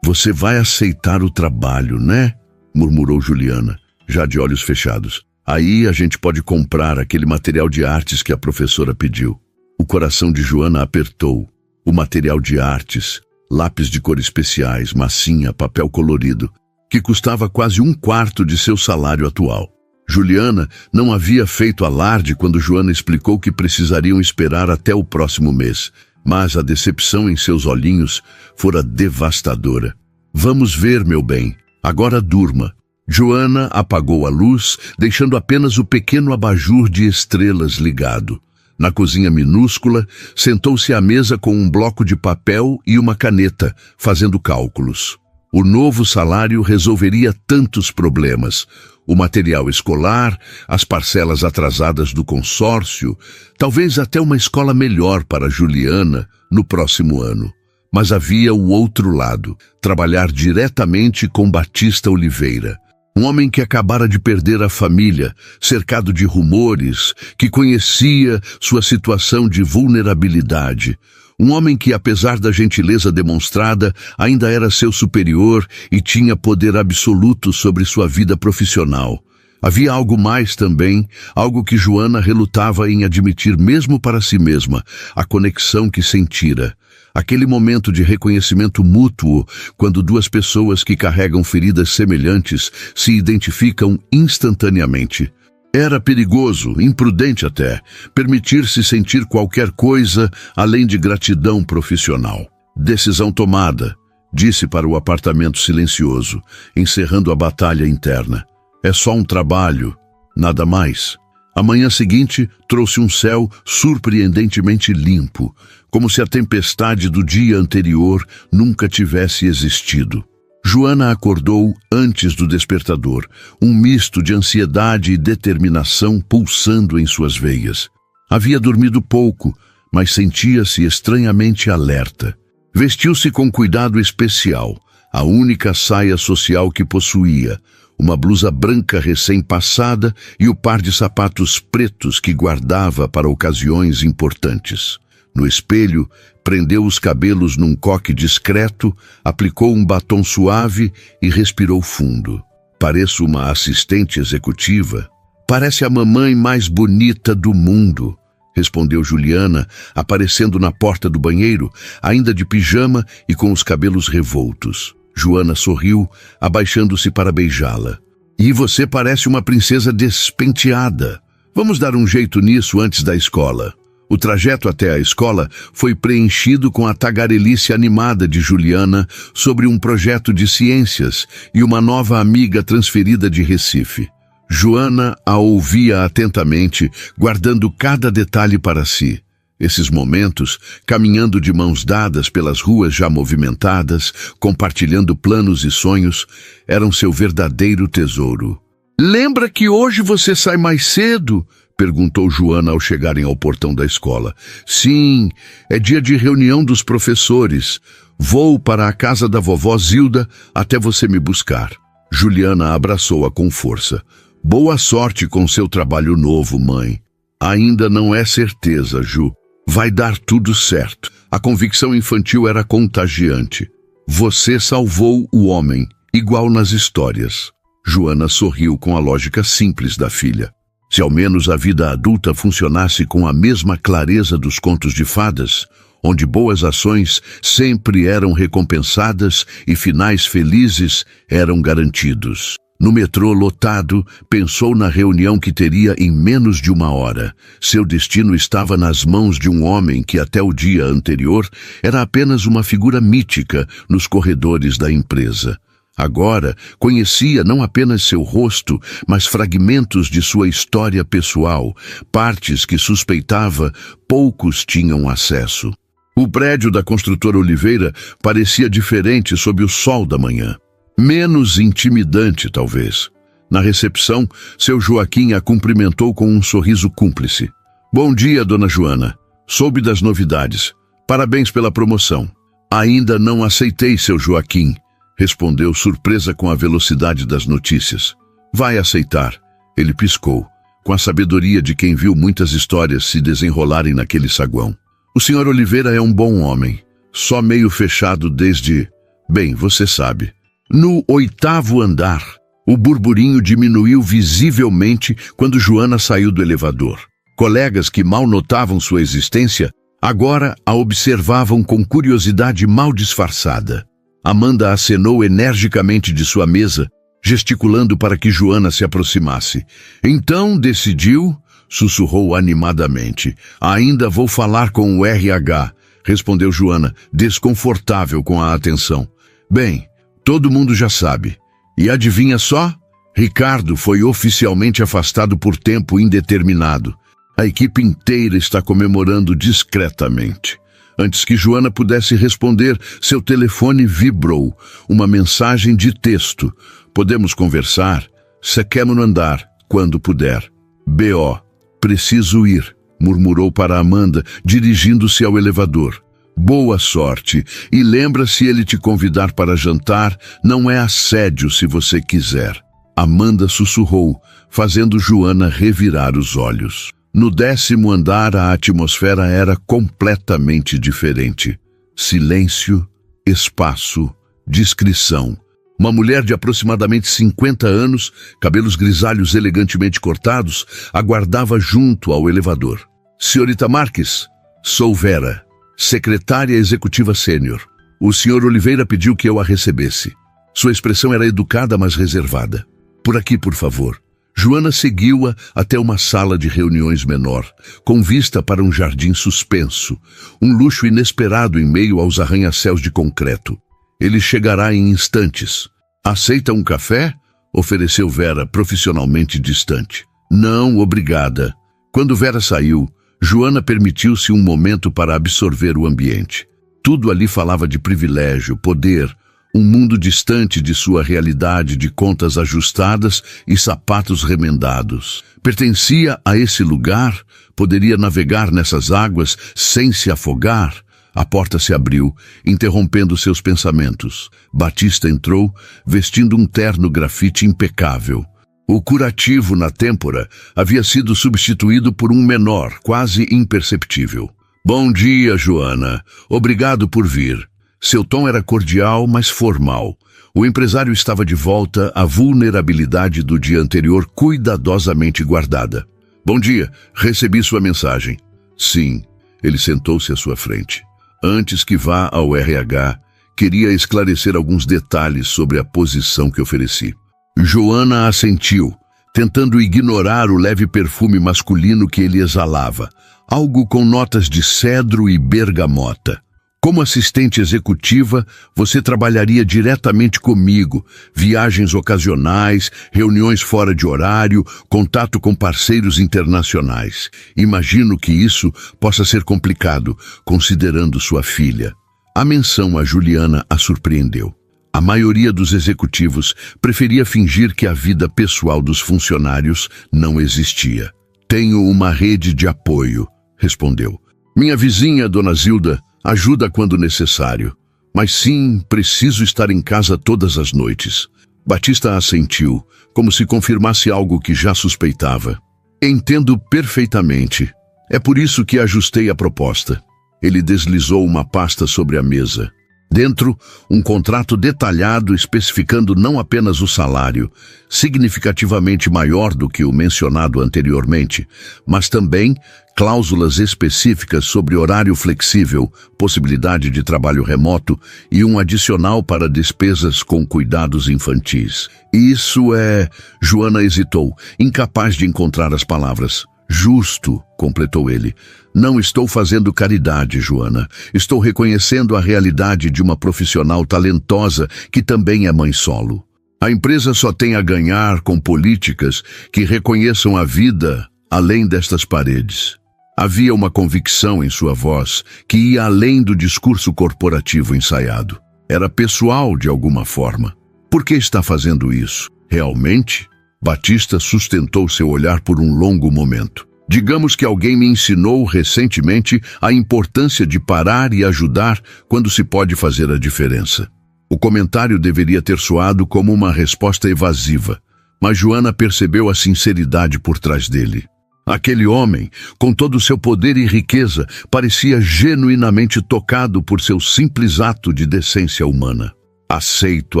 Você vai aceitar o trabalho, né? Murmurou Juliana, já de olhos fechados. Aí a gente pode comprar aquele material de artes que a professora pediu. O coração de Joana apertou. O material de artes, lápis de cor especiais, massinha, papel colorido, que custava quase 1/4 de seu salário atual. Juliana não havia feito alarde quando Joana explicou que precisariam esperar até o próximo mês. Mas a decepção em seus olhinhos fora devastadora. Vamos ver, meu bem. Agora durma. Joana apagou a luz, deixando apenas o pequeno abajur de estrelas ligado. Na cozinha minúscula, sentou-se à mesa com um bloco de papel e uma caneta, fazendo cálculos. O novo salário resolveria tantos problemas. O material escolar, as parcelas atrasadas do consórcio, talvez até uma escola melhor para Juliana no próximo ano. Mas havia o outro lado, trabalhar diretamente com Batista Oliveira. Um homem que acabara de perder a família, cercado de rumores, que conhecia sua situação de vulnerabilidade. Um homem que, apesar da gentileza demonstrada, ainda era seu superior e tinha poder absoluto sobre sua vida profissional. Havia algo mais também, algo que Joana relutava em admitir mesmo para si mesma, a conexão que sentira. Aquele momento de reconhecimento mútuo, quando duas pessoas que carregam feridas semelhantes se identificam instantaneamente. Era perigoso, imprudente até, permitir-se sentir qualquer coisa além de gratidão profissional. Decisão tomada, disse para o apartamento silencioso, encerrando a batalha interna. É só um trabalho, nada mais. A manhã seguinte trouxe um céu surpreendentemente limpo, como se a tempestade do dia anterior nunca tivesse existido. Joana acordou antes do despertador, um misto de ansiedade e determinação pulsando em suas veias. Havia dormido pouco, mas sentia-se estranhamente alerta. Vestiu-se com cuidado especial, a única saia social que possuía, uma blusa branca recém-passada e o par de sapatos pretos que guardava para ocasiões importantes. No espelho, prendeu os cabelos num coque discreto, aplicou um batom suave e respirou fundo. Pareço uma assistente executiva. Parece a mamãe mais bonita do mundo, respondeu Juliana, aparecendo na porta do banheiro, ainda de pijama e com os cabelos revoltos. Joana sorriu, abaixando-se para beijá-la. E você parece uma princesa despenteada. Vamos dar um jeito nisso antes da escola. O trajeto até a escola foi preenchido com a tagarelice animada de Juliana sobre um projeto de ciências e uma nova amiga transferida de Recife. Joana a ouvia atentamente, guardando cada detalhe para si. Esses momentos, caminhando de mãos dadas pelas ruas já movimentadas, compartilhando planos e sonhos, eram seu verdadeiro tesouro. "Lembra que hoje você sai mais cedo?" perguntou Joana ao chegarem ao portão da escola. "Sim, é dia de reunião dos professores. Vou para a casa da vovó Zilda até você me buscar." Juliana abraçou-a com força. "Boa sorte com seu trabalho novo, mãe." "Ainda não é certeza, Ju. Vai dar tudo certo." A convicção infantil era contagiante. "Você salvou o homem, igual nas histórias." Joana sorriu com a lógica simples da filha. Se ao menos a vida adulta funcionasse com a mesma clareza dos contos de fadas, onde boas ações sempre eram recompensadas e finais felizes eram garantidos. No metrô lotado, pensou na reunião que teria em menos de uma hora. Seu destino estava nas mãos de um homem que até o dia anterior era apenas uma figura mítica nos corredores da empresa. Agora, conhecia não apenas seu rosto, mas fragmentos de sua história pessoal, partes que suspeitava poucos tinham acesso. O prédio da construtora Oliveira parecia diferente sob o sol da manhã. Menos intimidante, talvez. Na recepção, seu Joaquim a cumprimentou com um sorriso cúmplice. "Bom dia, dona Joana. Soube das novidades. Parabéns pela promoção." "Ainda não aceitei, seu Joaquim," respondeu, surpresa com a velocidade das notícias. "Vai aceitar." Ele piscou, com a sabedoria de quem viu muitas histórias se desenrolarem naquele saguão. "O senhor Oliveira é um bom homem, só meio fechado desde... Bem, você sabe." No 8º andar, o burburinho diminuiu visivelmente quando Joana saiu do elevador. Colegas que mal notavam sua existência, agora a observavam com curiosidade mal disfarçada. Amanda acenou energicamente de sua mesa, gesticulando para que Joana se aproximasse. "Então decidiu?" sussurrou animadamente. "Ainda vou falar com o RH", respondeu Joana, desconfortável com a atenção. "Bem, todo mundo já sabe. E adivinha só? Ricardo foi oficialmente afastado por tempo indeterminado. A equipe inteira está comemorando discretamente." Antes que Joana pudesse responder, seu telefone vibrou. Uma mensagem de texto. "Podemos conversar? Sequemos andar, quando puder." "B.O. Preciso ir", murmurou para Amanda, dirigindo-se ao elevador. "Boa sorte, e lembra, se ele te convidar para jantar, não é assédio se você quiser." Amanda sussurrou, fazendo Joana revirar os olhos. No 10º andar, a atmosfera era completamente diferente. Silêncio, espaço, discrição. Uma mulher de aproximadamente 50 anos, cabelos grisalhos elegantemente cortados, aguardava junto ao elevador. "Senhorita Marques, sou Vera, secretária executiva sênior. O senhor Oliveira pediu que eu a recebesse." Sua expressão era educada, mas reservada. "Por aqui, por favor." Joana seguiu-a até uma sala de reuniões menor, com vista para um jardim suspenso, um luxo inesperado em meio aos arranha-céus de concreto. "Ele chegará em instantes." "Aceita um café?" ofereceu Vera, profissionalmente distante. "Não, obrigada." Quando Vera saiu, Joana permitiu-se um momento para absorver o ambiente. Tudo ali falava de privilégio, poder, Um mundo distante de sua realidade de contas ajustadas e sapatos remendados. Pertencia a esse lugar? Poderia navegar nessas águas sem se afogar? A porta se abriu, interrompendo seus pensamentos. Batista entrou, vestindo um terno grafite impecável. O curativo na têmpora havia sido substituído por um menor, quase imperceptível. Bom dia, Joana. Obrigado por vir. Seu tom era cordial, mas formal. O empresário estava de volta à vulnerabilidade do dia anterior cuidadosamente guardada. Bom dia, recebi sua mensagem. Sim, ele sentou-se à sua frente. Antes que vá ao RH, queria esclarecer alguns detalhes sobre a posição que ofereci. Joana assentiu, tentando ignorar o leve perfume masculino que ele exalava, algo com notas de cedro e bergamota. Como assistente executiva, você trabalharia diretamente comigo, viagens ocasionais, reuniões fora de horário, contato com parceiros internacionais. Imagino que isso possa ser complicado, considerando sua filha. A menção a Juliana a surpreendeu. A maioria dos executivos preferia fingir que a vida pessoal dos funcionários não existia. Tenho uma rede de apoio, respondeu. Minha vizinha, Dona Zilda, ajuda quando necessário. Mas sim, preciso estar em casa todas as noites. Batista assentiu, como se confirmasse algo que já suspeitava. Entendo perfeitamente. É por isso que ajustei a proposta. Ele deslizou uma pasta sobre a mesa. Dentro, um contrato detalhado especificando não apenas o salário, significativamente maior do que o mencionado anteriormente, mas também cláusulas específicas sobre horário flexível, possibilidade de trabalho remoto e um adicional para despesas com cuidados infantis. Isso é... Joana hesitou, incapaz de encontrar as palavras. Justo, completou ele. Não estou fazendo caridade, Joana. Estou reconhecendo a realidade de uma profissional talentosa que também é mãe solo. A empresa só tem a ganhar com políticas que reconheçam a vida além destas paredes. Havia uma convicção em sua voz que ia além do discurso corporativo ensaiado. Era pessoal de alguma forma. Por que está fazendo isso? Realmente? Batista sustentou seu olhar por um longo momento. Digamos que alguém me ensinou recentemente a importância de parar e ajudar quando se pode fazer a diferença. O comentário deveria ter soado como uma resposta evasiva, mas Joana percebeu a sinceridade por trás dele. Aquele homem, com todo o seu poder e riqueza, parecia genuinamente tocado por seu simples ato de decência humana. Aceito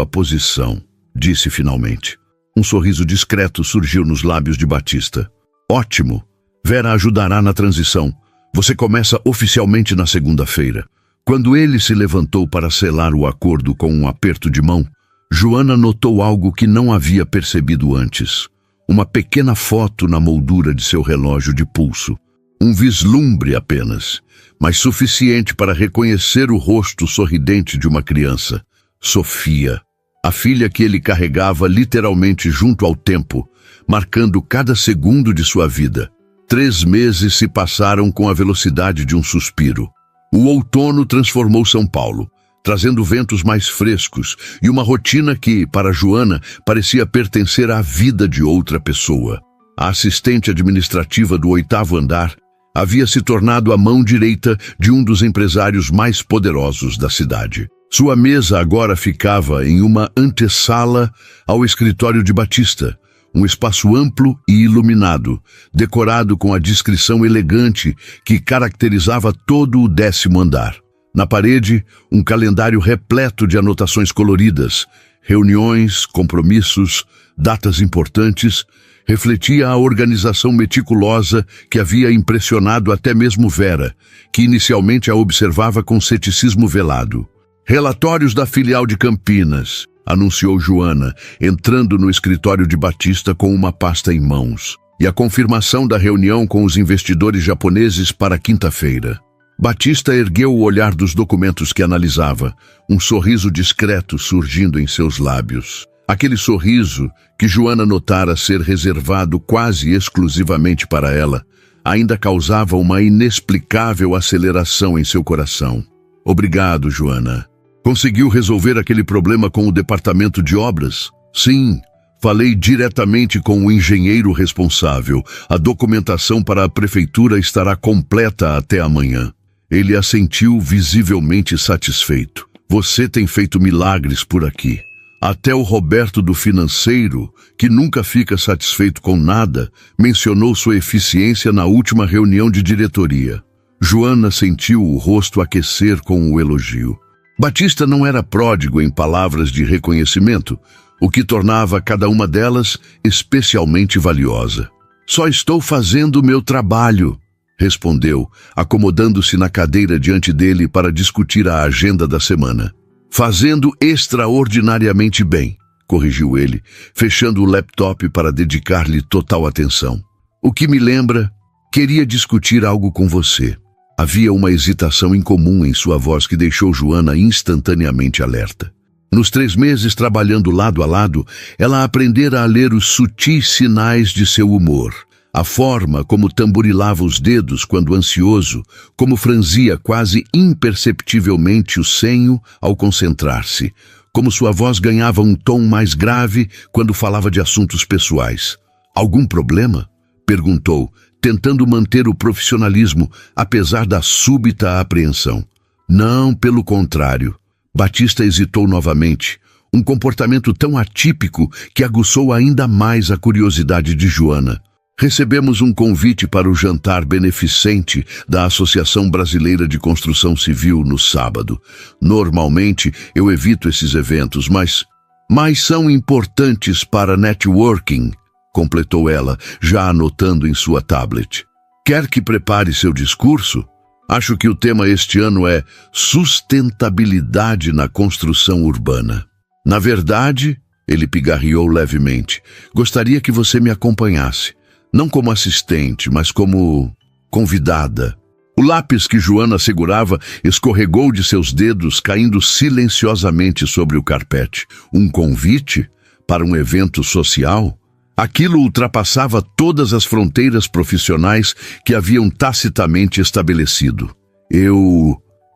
a posição, disse finalmente. Um sorriso discreto surgiu nos lábios de Batista. Ótimo! Vera ajudará na transição. Você começa oficialmente na segunda-feira. Quando ele se levantou para selar o acordo com um aperto de mão, Joana notou algo que não havia percebido antes. Uma pequena foto na moldura de seu relógio de pulso. Um vislumbre apenas, mas suficiente para reconhecer o rosto sorridente de uma criança. Sofia. A filha que ele carregava literalmente junto ao tempo, marcando cada segundo de sua vida. 3 meses se passaram com a velocidade de um suspiro. O outono transformou São Paulo, trazendo ventos mais frescos e uma rotina que, para Joana, parecia pertencer à vida de outra pessoa. A assistente administrativa do 8º andar havia se tornado a mão direita de um dos empresários mais poderosos da cidade. Sua mesa agora ficava em uma antessala ao escritório de Batista, um espaço amplo e iluminado, decorado com a discrição elegante que caracterizava todo o 10º andar. Na parede, um calendário repleto de anotações coloridas, reuniões, compromissos, datas importantes, refletia a organização meticulosa que havia impressionado até mesmo Vera, que inicialmente a observava com ceticismo velado. Relatórios da filial de Campinas, anunciou Joana, entrando no escritório de Batista com uma pasta em mãos, e a confirmação da reunião com os investidores japoneses para quinta-feira. Batista ergueu o olhar dos documentos que analisava, um sorriso discreto surgindo em seus lábios. Aquele sorriso, que Joana notara ser reservado quase exclusivamente para ela, ainda causava uma inexplicável aceleração em seu coração. Obrigado, Joana. Conseguiu resolver aquele problema com o departamento de obras? Sim, falei diretamente com o engenheiro responsável. A documentação para a prefeitura estará completa até amanhã. Ele assentiu, visivelmente satisfeito. Você tem feito milagres por aqui. Até o Roberto do financeiro, que nunca fica satisfeito com nada, mencionou sua eficiência na última reunião de diretoria. Joana sentiu o rosto aquecer com o elogio. Batista não era pródigo em palavras de reconhecimento, o que tornava cada uma delas especialmente valiosa. Só estou fazendo o meu trabalho, respondeu, acomodando-se na cadeira diante dele para discutir a agenda da semana. Fazendo extraordinariamente bem, corrigiu ele, fechando o laptop para dedicar-lhe total atenção. O que me lembra, queria discutir algo com você. Havia uma hesitação incomum em sua voz que deixou Joana instantaneamente alerta. Nos 3 meses trabalhando lado a lado, ela aprendera a ler os sutis sinais de seu humor. A forma como tamborilava os dedos quando ansioso, como franzia quase imperceptivelmente o senho ao concentrar-se, como sua voz ganhava um tom mais grave quando falava de assuntos pessoais. Algum problema? Perguntou, tentando manter o profissionalismo, apesar da súbita apreensão. Não, pelo contrário. Batista hesitou novamente, um comportamento tão atípico que aguçou ainda mais a curiosidade de Joana. Recebemos um convite para o jantar beneficente da Associação Brasileira de Construção Civil no sábado. Normalmente eu evito esses eventos, mas são importantes para networking, completou ela, já anotando em sua tablet. Quer que prepare seu discurso? Acho que o tema este ano é sustentabilidade na construção urbana. Na verdade, ele pigarreou levemente, gostaria que você me acompanhasse. Não como assistente, mas como convidada. O lápis que Joana segurava escorregou de seus dedos, caindo silenciosamente sobre o carpete. Um convite para um evento social? Aquilo ultrapassava todas as fronteiras profissionais que haviam tacitamente estabelecido.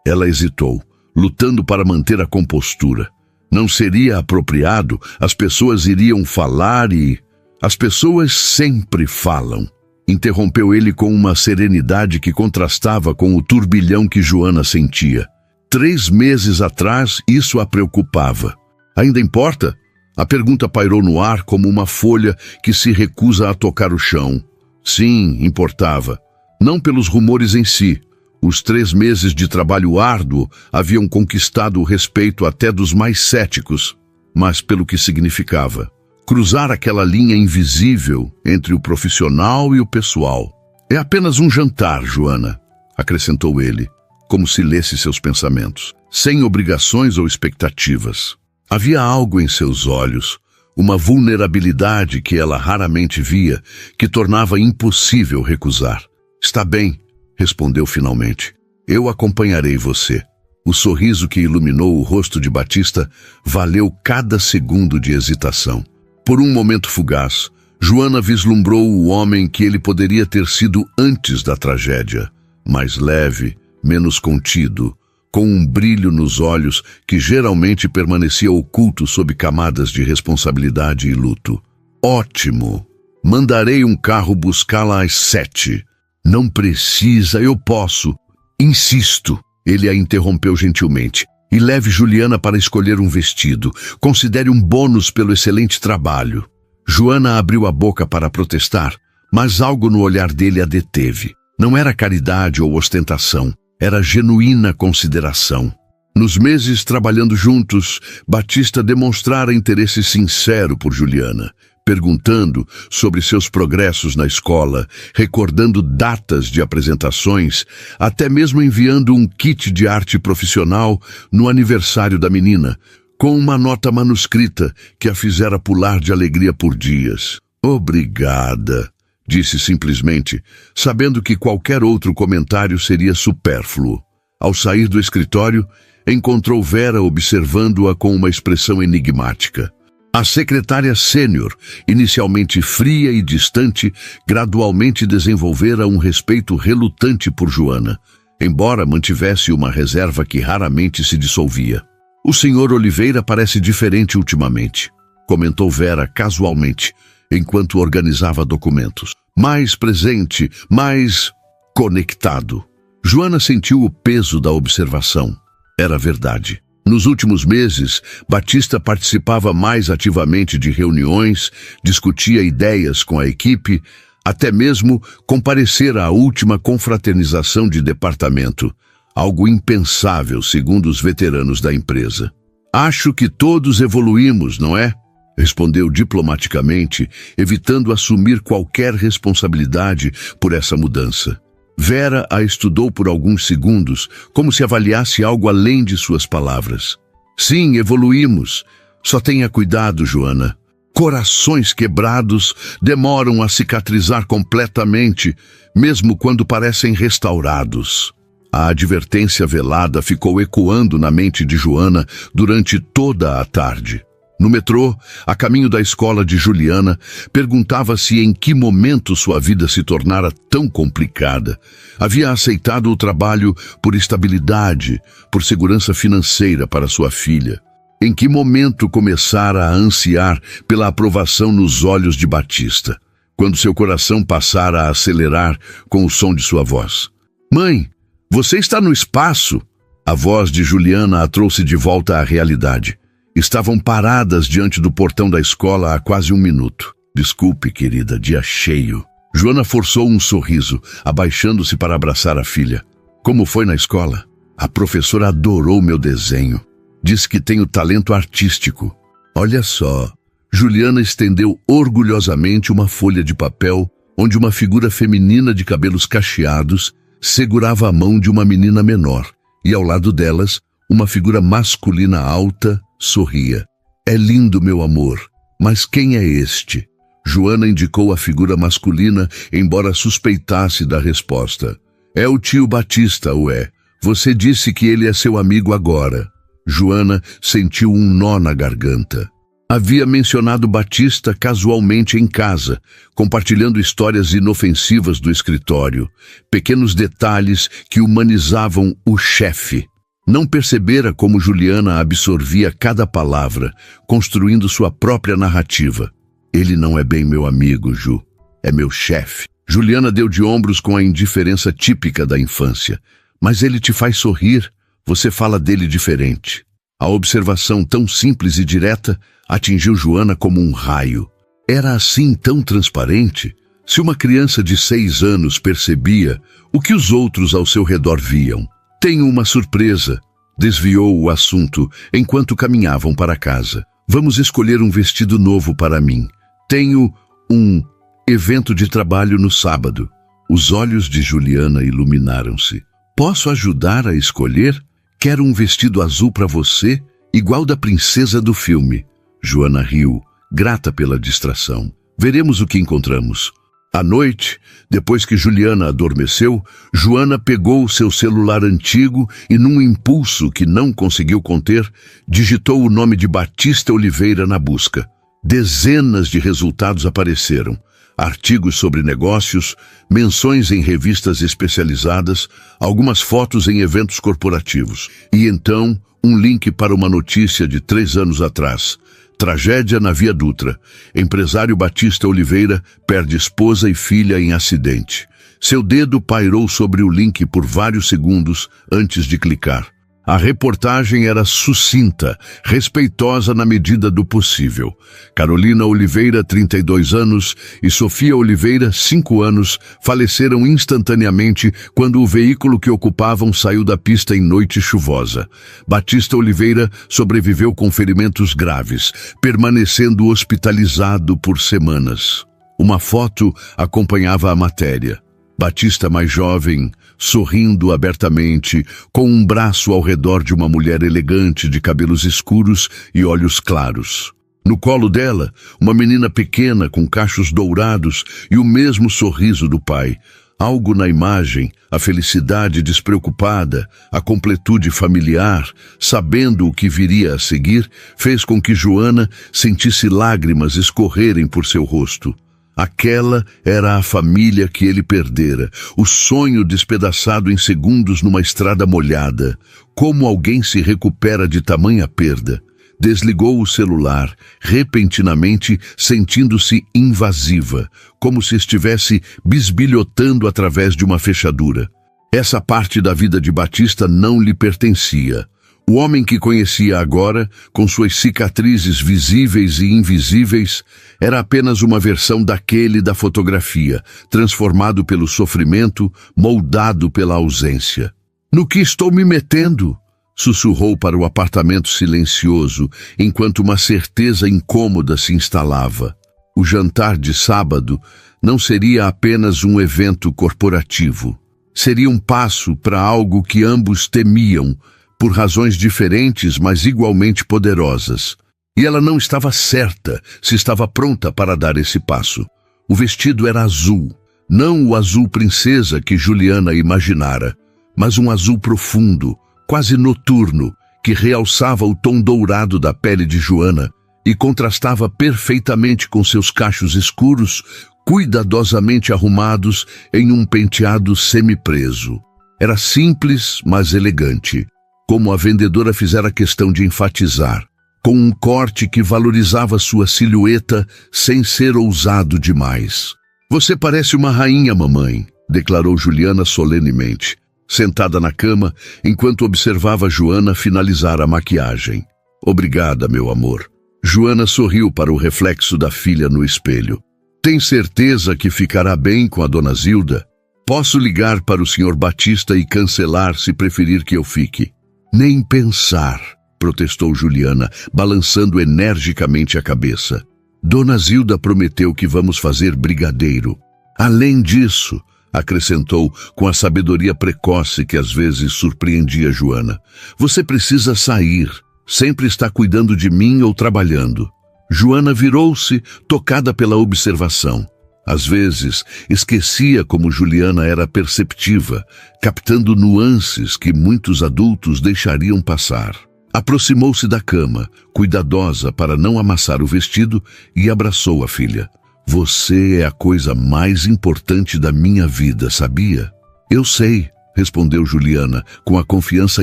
Ela hesitou, lutando para manter a compostura. Não seria apropriado, as pessoas iriam falar e... As pessoas sempre falam, interrompeu ele com uma serenidade que contrastava com o turbilhão que Joana sentia. 3 meses atrás, isso a preocupava. Ainda importa? A pergunta pairou no ar como uma folha que se recusa a tocar o chão. Sim, importava. Não pelos rumores em si. Os 3 meses de trabalho árduo haviam conquistado o respeito até dos mais céticos, mas pelo que significava. Cruzar aquela linha invisível entre o profissional e o pessoal. É apenas um jantar, Joana, acrescentou ele, como se lesse seus pensamentos, sem obrigações ou expectativas. Havia algo em seus olhos, uma vulnerabilidade que ela raramente via, que tornava impossível recusar. Está bem, respondeu finalmente. Eu acompanharei você. O sorriso que iluminou o rosto de Batista valeu cada segundo de hesitação. Por um momento fugaz, Joana vislumbrou o homem que ele poderia ter sido antes da tragédia, mais leve, menos contido, com um brilho nos olhos que geralmente permanecia oculto sob camadas de responsabilidade e luto. Ótimo! Mandarei um carro buscá-la às 7. Não precisa, eu posso. Insisto, ele a interrompeu gentilmente. E leve Juliana para escolher um vestido. Considere um bônus pelo excelente trabalho. Joana abriu a boca para protestar, mas algo no olhar dele a deteve. Não era caridade ou ostentação, era genuína consideração. Nos meses trabalhando juntos, Batista demonstrara interesse sincero por Juliana, perguntando sobre seus progressos na escola, recordando datas de apresentações, até mesmo enviando um kit de arte profissional no aniversário da menina, com uma nota manuscrita que a fizera pular de alegria por dias. Obrigada, disse simplesmente, sabendo que qualquer outro comentário seria supérfluo. Ao sair do escritório, encontrou Vera observando-a com uma expressão enigmática. A secretária sênior, inicialmente fria e distante, gradualmente desenvolvera um respeito relutante por Joana, embora mantivesse uma reserva que raramente se dissolvia. O senhor Oliveira parece diferente ultimamente, comentou Vera casualmente, enquanto organizava documentos. Mais presente, mais conectado. Joana sentiu o peso da observação. Era verdade. Nos últimos meses, Batista participava mais ativamente de reuniões, discutia ideias com a equipe, até mesmo comparecer à última confraternização de departamento, algo impensável, segundo os veteranos da empresa. Acho que todos evoluímos, não é? Respondeu diplomaticamente, evitando assumir qualquer responsabilidade por essa mudança. Vera a estudou por alguns segundos, como se avaliasse algo além de suas palavras. Sim, evoluímos. Só tenha cuidado, Joana. Corações quebrados demoram a cicatrizar completamente, mesmo quando parecem restaurados. A advertência velada ficou ecoando na mente de Joana durante toda a tarde. No metrô, a caminho da escola de Juliana, perguntava-se em que momento sua vida se tornara tão complicada. Havia aceitado o trabalho por estabilidade, por segurança financeira para sua filha. Em que momento começara a ansiar pela aprovação nos olhos de Batista, quando seu coração passara a acelerar com o som de sua voz. Mãe, você está no espaço! A voz de Juliana a trouxe de volta à realidade. Estavam paradas diante do portão da escola há quase um minuto. Desculpe, querida, dia cheio. Joana forçou um sorriso, abaixando-se para abraçar a filha. Como foi na escola? A professora adorou meu desenho. Diz que tenho talento artístico. Olha só. Juliana estendeu orgulhosamente uma folha de papel onde uma figura feminina de cabelos cacheados segurava a mão de uma menina menor e ao lado delas uma figura masculina alta sorria. É lindo, meu amor, mas quem é este? Joana indicou a figura masculina, embora suspeitasse da resposta. É o tio Batista, ué. Você disse que ele é seu amigo agora. Joana sentiu um nó na garganta. Havia mencionado Batista casualmente em casa, compartilhando histórias inofensivas do escritório, pequenos detalhes que humanizavam o chefe. Não percebera como Juliana absorvia cada palavra, construindo sua própria narrativa. Ele não é bem meu amigo, Ju. É meu chefe. Juliana deu de ombros com a indiferença típica da infância. Mas ele te faz sorrir. Você fala dele diferente. A observação tão simples e direta atingiu Joana como um raio. Era assim tão transparente? Se uma criança de 6 anos percebia o que os outros ao seu redor viam. Tenho uma surpresa, desviou o assunto enquanto caminhavam para casa. Vamos escolher um vestido novo para mim. Tenho um evento de trabalho no sábado. Os olhos de Juliana iluminaram-se. Posso ajudar a escolher? Quero um vestido azul para você, igual da princesa do filme. Joana riu, grata pela distração. Veremos o que encontramos. À noite, depois que Juliana adormeceu, Joana pegou seu celular antigo e, num impulso que não conseguiu conter, digitou o nome de Batista Oliveira na busca. Dezenas de resultados apareceram. Artigos sobre negócios, menções em revistas especializadas, algumas fotos em eventos corporativos. E então, um link para uma notícia de 3 anos atrás. Tragédia na Via Dutra. Empresário Batista Oliveira perde esposa e filha em acidente. Seu dedo pairou sobre o link por vários segundos antes de clicar. A reportagem era sucinta, respeitosa na medida do possível. Carolina Oliveira, 32 anos, e Sofia Oliveira, 5 anos, faleceram instantaneamente quando o veículo que ocupavam saiu da pista em noite chuvosa. Batista Oliveira sobreviveu com ferimentos graves, permanecendo hospitalizado por semanas. Uma foto acompanhava a matéria. Batista mais jovem, sorrindo abertamente, com um braço ao redor de uma mulher elegante de cabelos escuros e olhos claros. No colo dela, uma menina pequena com cachos dourados e o mesmo sorriso do pai. Algo na imagem, a felicidade despreocupada, a completude familiar, sabendo o que viria a seguir, fez com que Joana sentisse lágrimas escorrerem por seu rosto. Aquela era a família que ele perdera, o sonho despedaçado em segundos numa estrada molhada. Como alguém se recupera de tamanha perda? Desligou o celular, repentinamente sentindo-se invasiva, como se estivesse bisbilhotando através de uma fechadura. Essa parte da vida de Batista não lhe pertencia. O homem que conhecia agora, com suas cicatrizes visíveis e invisíveis, era apenas uma versão daquele da fotografia, transformado pelo sofrimento, moldado pela ausência. "No que estou me metendo?" sussurrou para o apartamento silencioso, enquanto uma certeza incômoda se instalava. O jantar de sábado não seria apenas um evento corporativo. Seria um passo para algo que ambos temiam, por razões diferentes, mas igualmente poderosas. E ela não estava certa se estava pronta para dar esse passo. O vestido era azul, não o azul princesa que Juliana imaginara, mas um azul profundo, quase noturno, que realçava o tom dourado da pele de Joana e contrastava perfeitamente com seus cachos escuros, cuidadosamente arrumados em um penteado semipreso. Era simples, mas elegante, como a vendedora fizera questão de enfatizar, com um corte que valorizava sua silhueta sem ser ousado demais. "Você parece uma rainha, mamãe", declarou Juliana solenemente, sentada na cama, enquanto observava Joana finalizar a maquiagem. "Obrigada, meu amor." Joana sorriu para o reflexo da filha no espelho. "Tem certeza que ficará bem com a dona Zilda? Posso ligar para o Sr. Batista e cancelar se preferir que eu fique." "Nem pensar", protestou Juliana, balançando energicamente a cabeça. "Dona Zilda prometeu que vamos fazer brigadeiro. Além disso", acrescentou com a sabedoria precoce que às vezes surpreendia Joana, "você precisa sair. Sempre está cuidando de mim ou trabalhando." Joana virou-se, tocada pela observação. Às vezes, esquecia como Juliana era perceptiva, captando nuances que muitos adultos deixariam passar. Aproximou-se da cama, cuidadosa para não amassar o vestido, e abraçou a filha. "Você é a coisa mais importante da minha vida, sabia?" "Eu sei", respondeu Juliana, com a confiança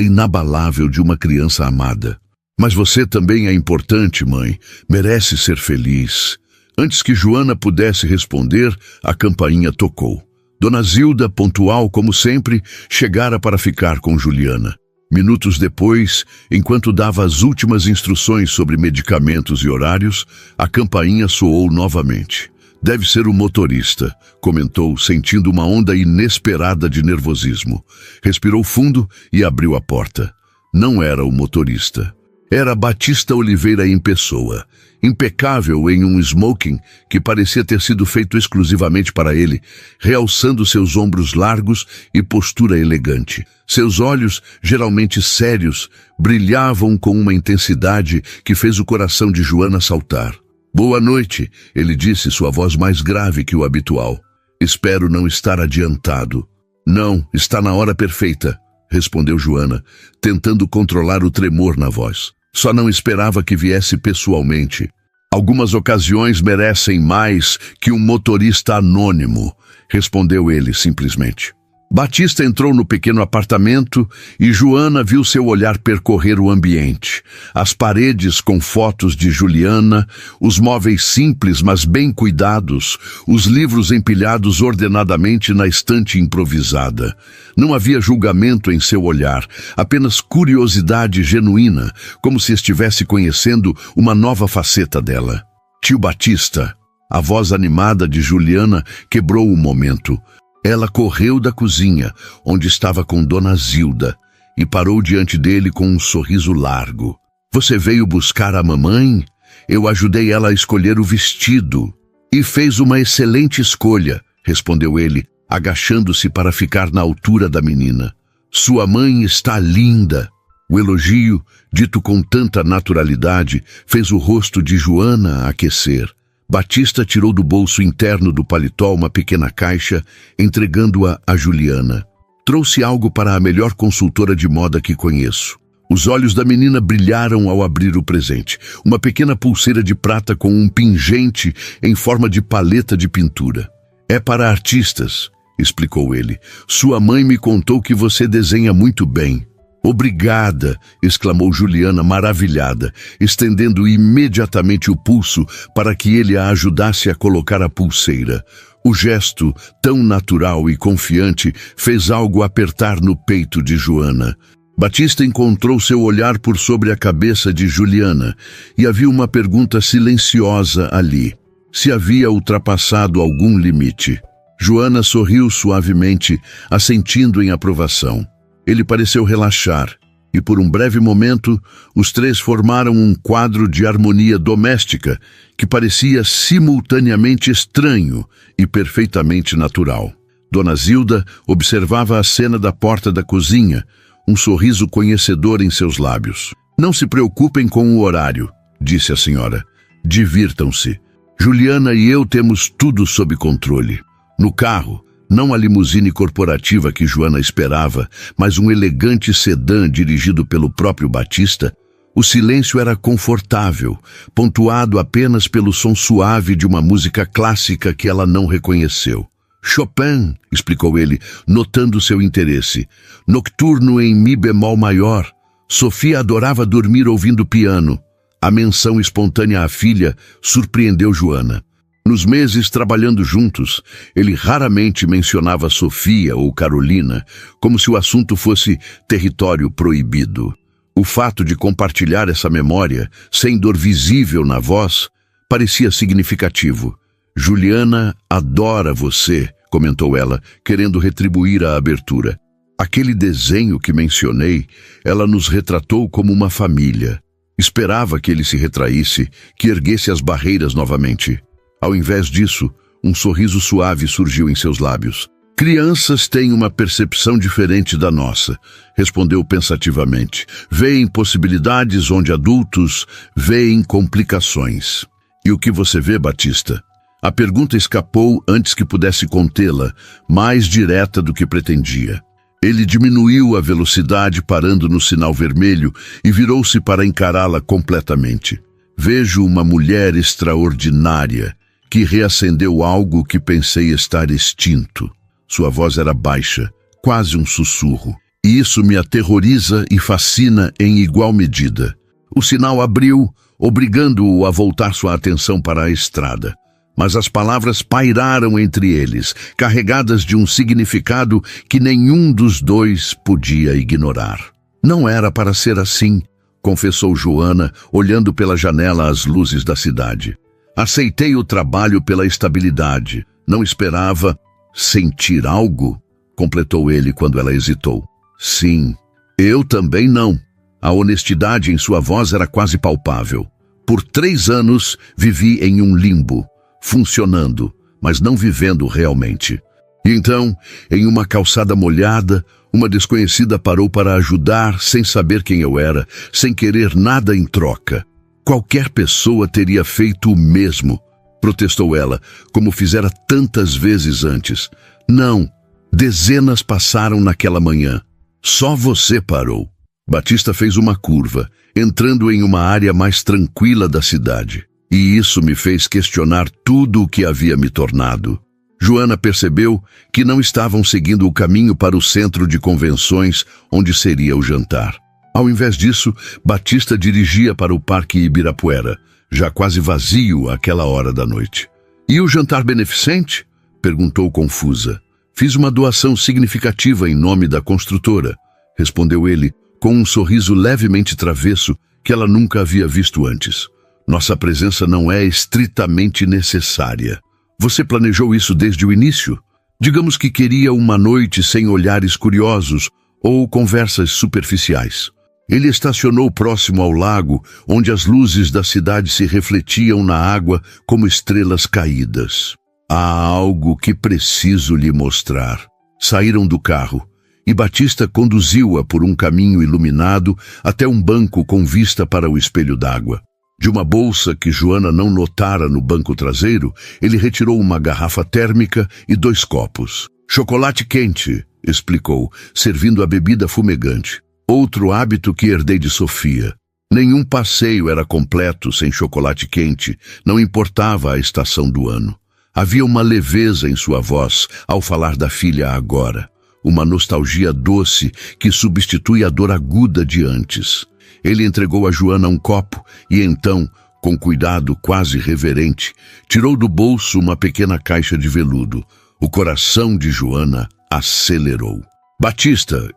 inabalável de uma criança amada. "Mas você também é importante, mãe. Merece ser feliz." Antes que Joana pudesse responder, a campainha tocou. Dona Zilda, pontual como sempre, chegara para ficar com Juliana. Minutos depois, enquanto dava as últimas instruções sobre medicamentos e horários, a campainha soou novamente. "Deve ser o motorista", comentou, sentindo uma onda inesperada de nervosismo. Respirou fundo e abriu a porta. Não era o motorista. Era Batista Oliveira em pessoa, impecável em um smoking que parecia ter sido feito exclusivamente para ele, realçando seus ombros largos e postura elegante. Seus olhos, geralmente sérios, brilhavam com uma intensidade que fez o coração de Joana saltar. "Boa noite", ele disse, sua voz mais grave que o habitual. "Espero não estar adiantado." "Não, está na hora perfeita", respondeu Joana, tentando controlar o tremor na voz. Só não esperava que viesse pessoalmente. "Algumas ocasiões merecem mais que um motorista anônimo", respondeu ele simplesmente. Batista entrou no pequeno apartamento e Joana viu seu olhar percorrer o ambiente. As paredes com fotos de Juliana, os móveis simples mas bem cuidados, os livros empilhados ordenadamente na estante improvisada. Não havia julgamento em seu olhar, apenas curiosidade genuína, como se estivesse conhecendo uma nova faceta dela. "Tio Batista", a voz animada de Juliana quebrou o momento. Ela correu da cozinha, onde estava com Dona Zilda, e parou diante dele com um sorriso largo. "Você veio buscar a mamãe? Eu ajudei ela a escolher o vestido." "E fez uma excelente escolha", respondeu ele, agachando-se para ficar na altura da menina. "Sua mãe está linda." O elogio, dito com tanta naturalidade, fez o rosto de Joana aquecer. Batista tirou do bolso interno do paletó uma pequena caixa, entregando-a a Juliana. "Trouxe algo para a melhor consultora de moda que conheço. Os olhos da menina brilharam ao abrir o presente. Uma pequena pulseira de prata com um pingente em forma de paleta de pintura. É para artistas, explicou ele. Sua mãe me contou que você desenha muito bem. Obrigada, exclamou Juliana maravilhada, estendendo imediatamente o pulso para que ele a ajudasse a colocar a pulseira. O gesto, tão natural e confiante, fez algo apertar no peito de Joana. Batista encontrou seu olhar por sobre a cabeça de Juliana e havia uma pergunta silenciosa ali. Se havia ultrapassado algum limite. Joana sorriu suavemente, assentindo em aprovação. Ele pareceu relaxar e, por um breve momento, os três formaram um quadro de harmonia doméstica que parecia simultaneamente estranho e perfeitamente natural. Dona Zilda observava a cena da porta da cozinha, um sorriso conhecedor em seus lábios. Não se preocupem com o horário, disse a senhora. Divirtam-se. Juliana e eu temos tudo sob controle. No carro, não a limusine corporativa que Joana esperava, mas um elegante sedã dirigido pelo próprio Batista, o silêncio era confortável, pontuado apenas pelo som suave de uma música clássica que ela não reconheceu. Chopin, explicou ele, notando seu interesse. Nocturno em mi bemol maior. Sofia adorava dormir ouvindo piano. A menção espontânea à filha surpreendeu Joana. Nos meses trabalhando juntos, ele raramente mencionava Sofia ou Carolina, como se o assunto fosse território proibido. O fato de compartilhar essa memória, sem dor visível na voz, parecia significativo. Juliana adora você, comentou ela, querendo retribuir a abertura. Aquele desenho que mencionei, ela nos retratou como uma família. Esperava que ele se retraísse, que erguesse as barreiras novamente. Ao invés disso, um sorriso suave surgiu em seus lábios. Crianças têm uma percepção diferente da nossa, respondeu pensativamente. Veem possibilidades onde adultos veem complicações. E o que você vê, Batista? A pergunta escapou antes que pudesse contê-la, mais direta do que pretendia. Ele diminuiu a velocidade parando no sinal vermelho e virou-se para encará-la completamente. Vejo uma mulher extraordinária que reacendeu algo que pensei estar extinto. Sua voz era baixa, quase um sussurro. E isso me aterroriza e fascina em igual medida. O sinal abriu, obrigando-o a voltar sua atenção para a estrada. Mas as palavras pairaram entre eles, carregadas de um significado que nenhum dos dois podia ignorar. Não era para ser assim, confessou Joana, olhando pela janela às luzes da cidade. Aceitei o trabalho pela estabilidade. Não esperava sentir algo, completou ele quando ela hesitou. Sim, eu também não. A honestidade em sua voz era quase palpável. Por 3 anos vivi em um limbo, funcionando, mas não vivendo realmente. E então, em uma calçada molhada, uma desconhecida parou para ajudar sem saber quem eu era, sem querer nada em troca. Qualquer pessoa teria feito o mesmo, protestou ela, como fizera tantas vezes antes. Não, dezenas passaram naquela manhã. Só você parou. Batista fez uma curva, entrando em uma área mais tranquila da cidade. E isso me fez questionar tudo o que havia me tornado. Joana percebeu que não estavam seguindo o caminho para o centro de convenções onde seria o jantar. Ao invés disso, Batista dirigia para o Parque Ibirapuera, já quase vazio àquela hora da noite. E o jantar beneficente? Perguntou confusa. Fiz uma doação significativa em nome da construtora, respondeu ele, com um sorriso levemente travesso que ela nunca havia visto antes. Nossa presença não é estritamente necessária. Você planejou isso desde o início? Digamos que queria uma noite sem olhares curiosos ou conversas superficiais. Ele estacionou próximo ao lago, onde as luzes da cidade se refletiam na água como estrelas caídas. Há algo que preciso lhe mostrar. Saíram do carro, e Batista conduziu-a por um caminho iluminado até um banco com vista para o espelho d'água. De uma bolsa que Joana não notara no banco traseiro, ele retirou uma garrafa térmica e 2 copos. Chocolate quente, explicou, servindo a bebida fumegante. Outro hábito que herdei de Sofia. Nenhum passeio era completo sem chocolate quente, não importava a estação do ano. Havia uma leveza em sua voz ao falar da filha agora, uma nostalgia doce que substitui a dor aguda de antes. Ele entregou a Joana um copo e então, com cuidado quase reverente, tirou do bolso uma pequena caixa de veludo. O coração de Joana acelerou. Batista,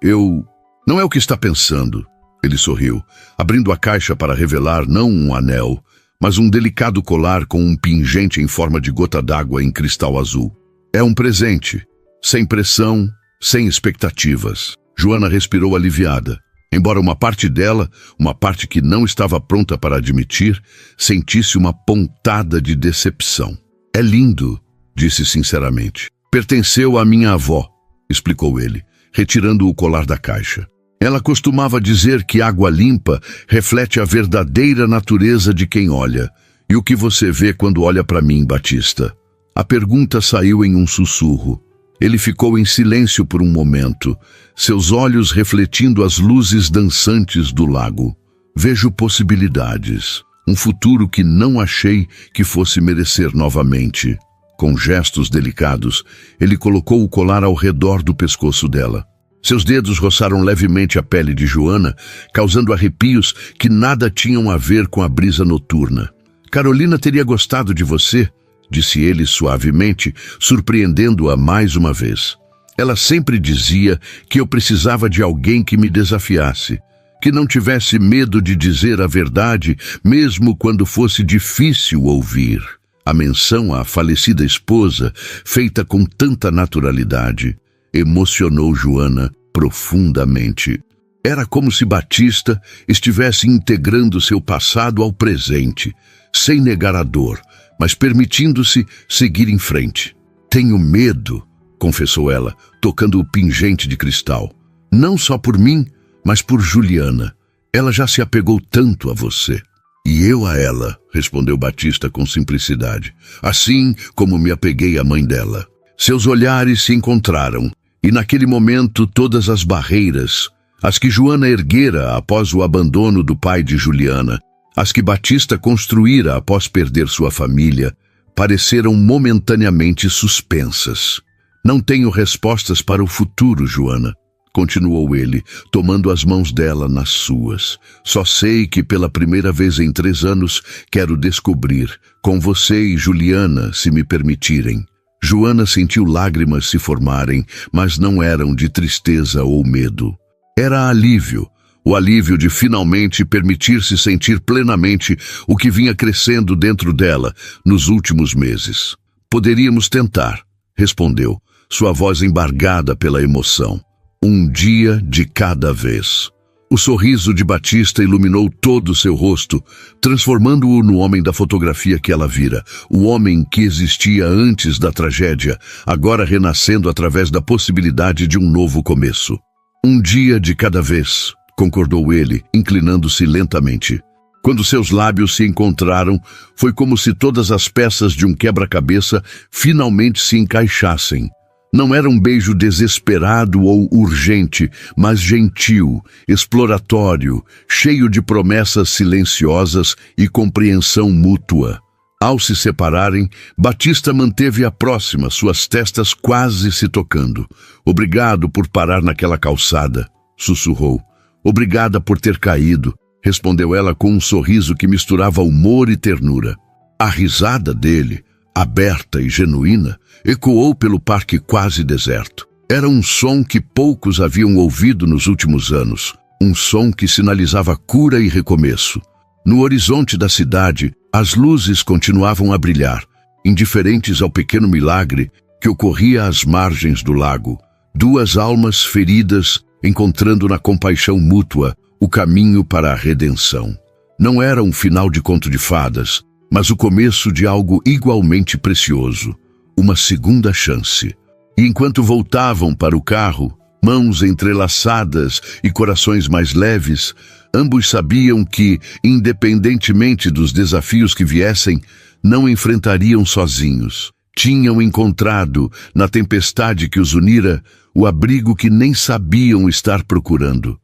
Não é o que está pensando. Ele sorriu, abrindo a caixa para revelar não um anel, mas um delicado colar com um pingente em forma de gota d'água em cristal azul. É um presente, sem pressão, sem expectativas. Joana respirou aliviada. Embora uma parte dela, uma parte que não estava pronta para admitir, sentisse uma pontada de decepção. É lindo, disse sinceramente. Pertenceu à minha avó, explicou ele, retirando o colar da caixa. Ela costumava dizer que água limpa reflete a verdadeira natureza de quem olha. E o que você vê quando olha para mim, Batista? A pergunta saiu em um sussurro. Ele ficou em silêncio por um momento, seus olhos refletindo as luzes dançantes do lago. Vejo possibilidades, um futuro que não achei que fosse merecer novamente. Com gestos delicados, ele colocou o colar ao redor do pescoço dela. Seus dedos roçaram levemente a pele de Joana, causando arrepios que nada tinham a ver com a brisa noturna. Carolina teria gostado de você, disse ele suavemente, surpreendendo-a mais uma vez. Ela sempre dizia que eu precisava de alguém que me desafiasse, que não tivesse medo de dizer a verdade, mesmo quando fosse difícil ouvir. A menção à falecida esposa, feita com tanta naturalidade, emocionou Joana profundamente. Era como se Batista estivesse integrando seu passado ao presente, sem negar a dor, mas permitindo-se seguir em frente. Tenho medo, confessou ela, tocando o pingente de cristal. Não só por mim, mas por Juliana. Ela já se apegou tanto a você. E eu a ela, respondeu Batista com simplicidade, assim como me apeguei à mãe dela. Seus olhares se encontraram, e naquele momento todas as barreiras, as que Joana erguera após o abandono do pai de Juliana, as que Batista construíra após perder sua família, pareceram momentaneamente suspensas. Não tenho respostas para o futuro, Joana, continuou ele, tomando as mãos dela nas suas. Só sei que pela primeira vez em 3 anos quero descobrir, com você e Juliana, se me permitirem. Joana sentiu lágrimas se formarem, mas não eram de tristeza ou medo. Era alívio, o alívio de finalmente permitir-se sentir plenamente o que vinha crescendo dentro dela nos últimos meses. Poderíamos tentar, respondeu, sua voz embargada pela emoção. Um dia de cada vez. O sorriso de Batista iluminou todo o seu rosto, transformando-o no homem da fotografia que ela vira, o homem que existia antes da tragédia, agora renascendo através da possibilidade de um novo começo. Um dia de cada vez, concordou ele, inclinando-se lentamente. Quando seus lábios se encontraram, foi como se todas as peças de um quebra-cabeça finalmente se encaixassem. Não era um beijo desesperado ou urgente, mas gentil, exploratório, cheio de promessas silenciosas e compreensão mútua. Ao se separarem, Batista manteve-a próxima, suas testas quase se tocando. Obrigado por parar naquela calçada, sussurrou. Obrigada por ter caído, respondeu ela com um sorriso que misturava humor e ternura. A risada dele, aberta e genuína, ecoou pelo parque quase deserto. Era um som que poucos haviam ouvido nos últimos anos, um som que sinalizava cura e recomeço. No horizonte da cidade, as luzes continuavam a brilhar, indiferentes ao pequeno milagre que ocorria às margens do lago. 2 almas feridas encontrando na compaixão mútua o caminho para a redenção. Não era um final de conto de fadas, mas o começo de algo igualmente precioso, uma segunda chance. E enquanto voltavam para o carro, mãos entrelaçadas e corações mais leves, ambos sabiam que, independentemente dos desafios que viessem, não enfrentariam sozinhos. Tinham encontrado, na tempestade que os unira, o abrigo que nem sabiam estar procurando.